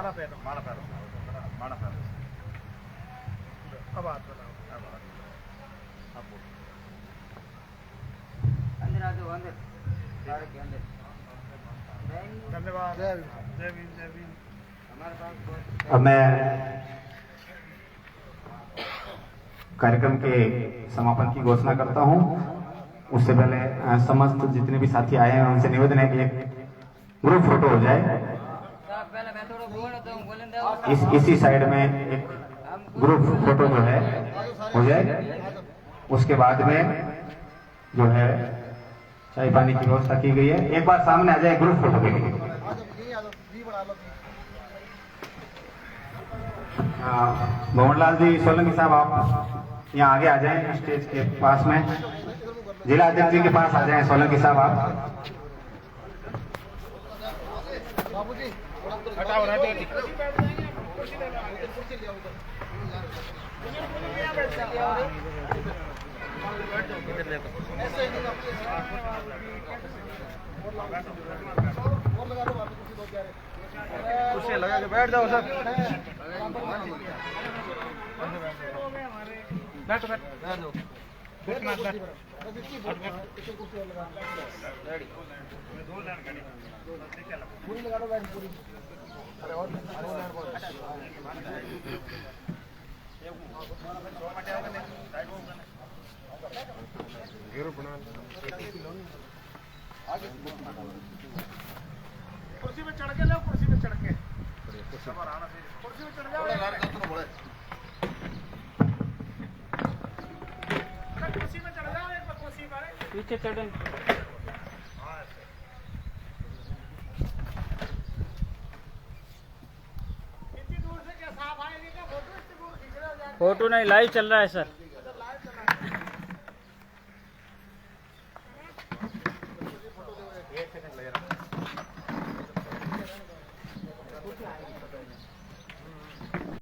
माला पहनाओ। अब हाथ बनाओ। धन्यवाद। जय भीम जय भीम। अब मैं कार्यक्रम के समापन की घोषणा करता हूं। उससे पहले समस्त जितने भी साथी आए हैं उनसे निवेदन है कि एक ग्रुप फोटो हो जाए। इसी साइड में एक ग्रुप फोटो जो है हो जाए। उसके बाद में जो है चाय पानी की व्यवस्था की गई है। एक बार सामने आ जाए ग्रुप फोटो के लिए। भंवरलाल जी सोलंकी साहब आप यहाँ आगे आ जाएं, स्टेज के पास में जिला अध्यक्ष जी के पास आ जाएं। सोलंकी साहब आप लगा के बैठ जाओ सर। बैठो बैठ कुर्सी पे चढ़ के लो, कुर्सी पे चढ़ के कुर्सी पे चढ़ जाओ। कुर्सी पे चढ़ जाओ, एक बार कुर्सी पर पीछे चढ़े। इतनी दूर से क्या साफ आएगी क्या फोटो? इतनी दूर खींच रहे हो? फोटो नहीं, लाइव चल रहा है सर।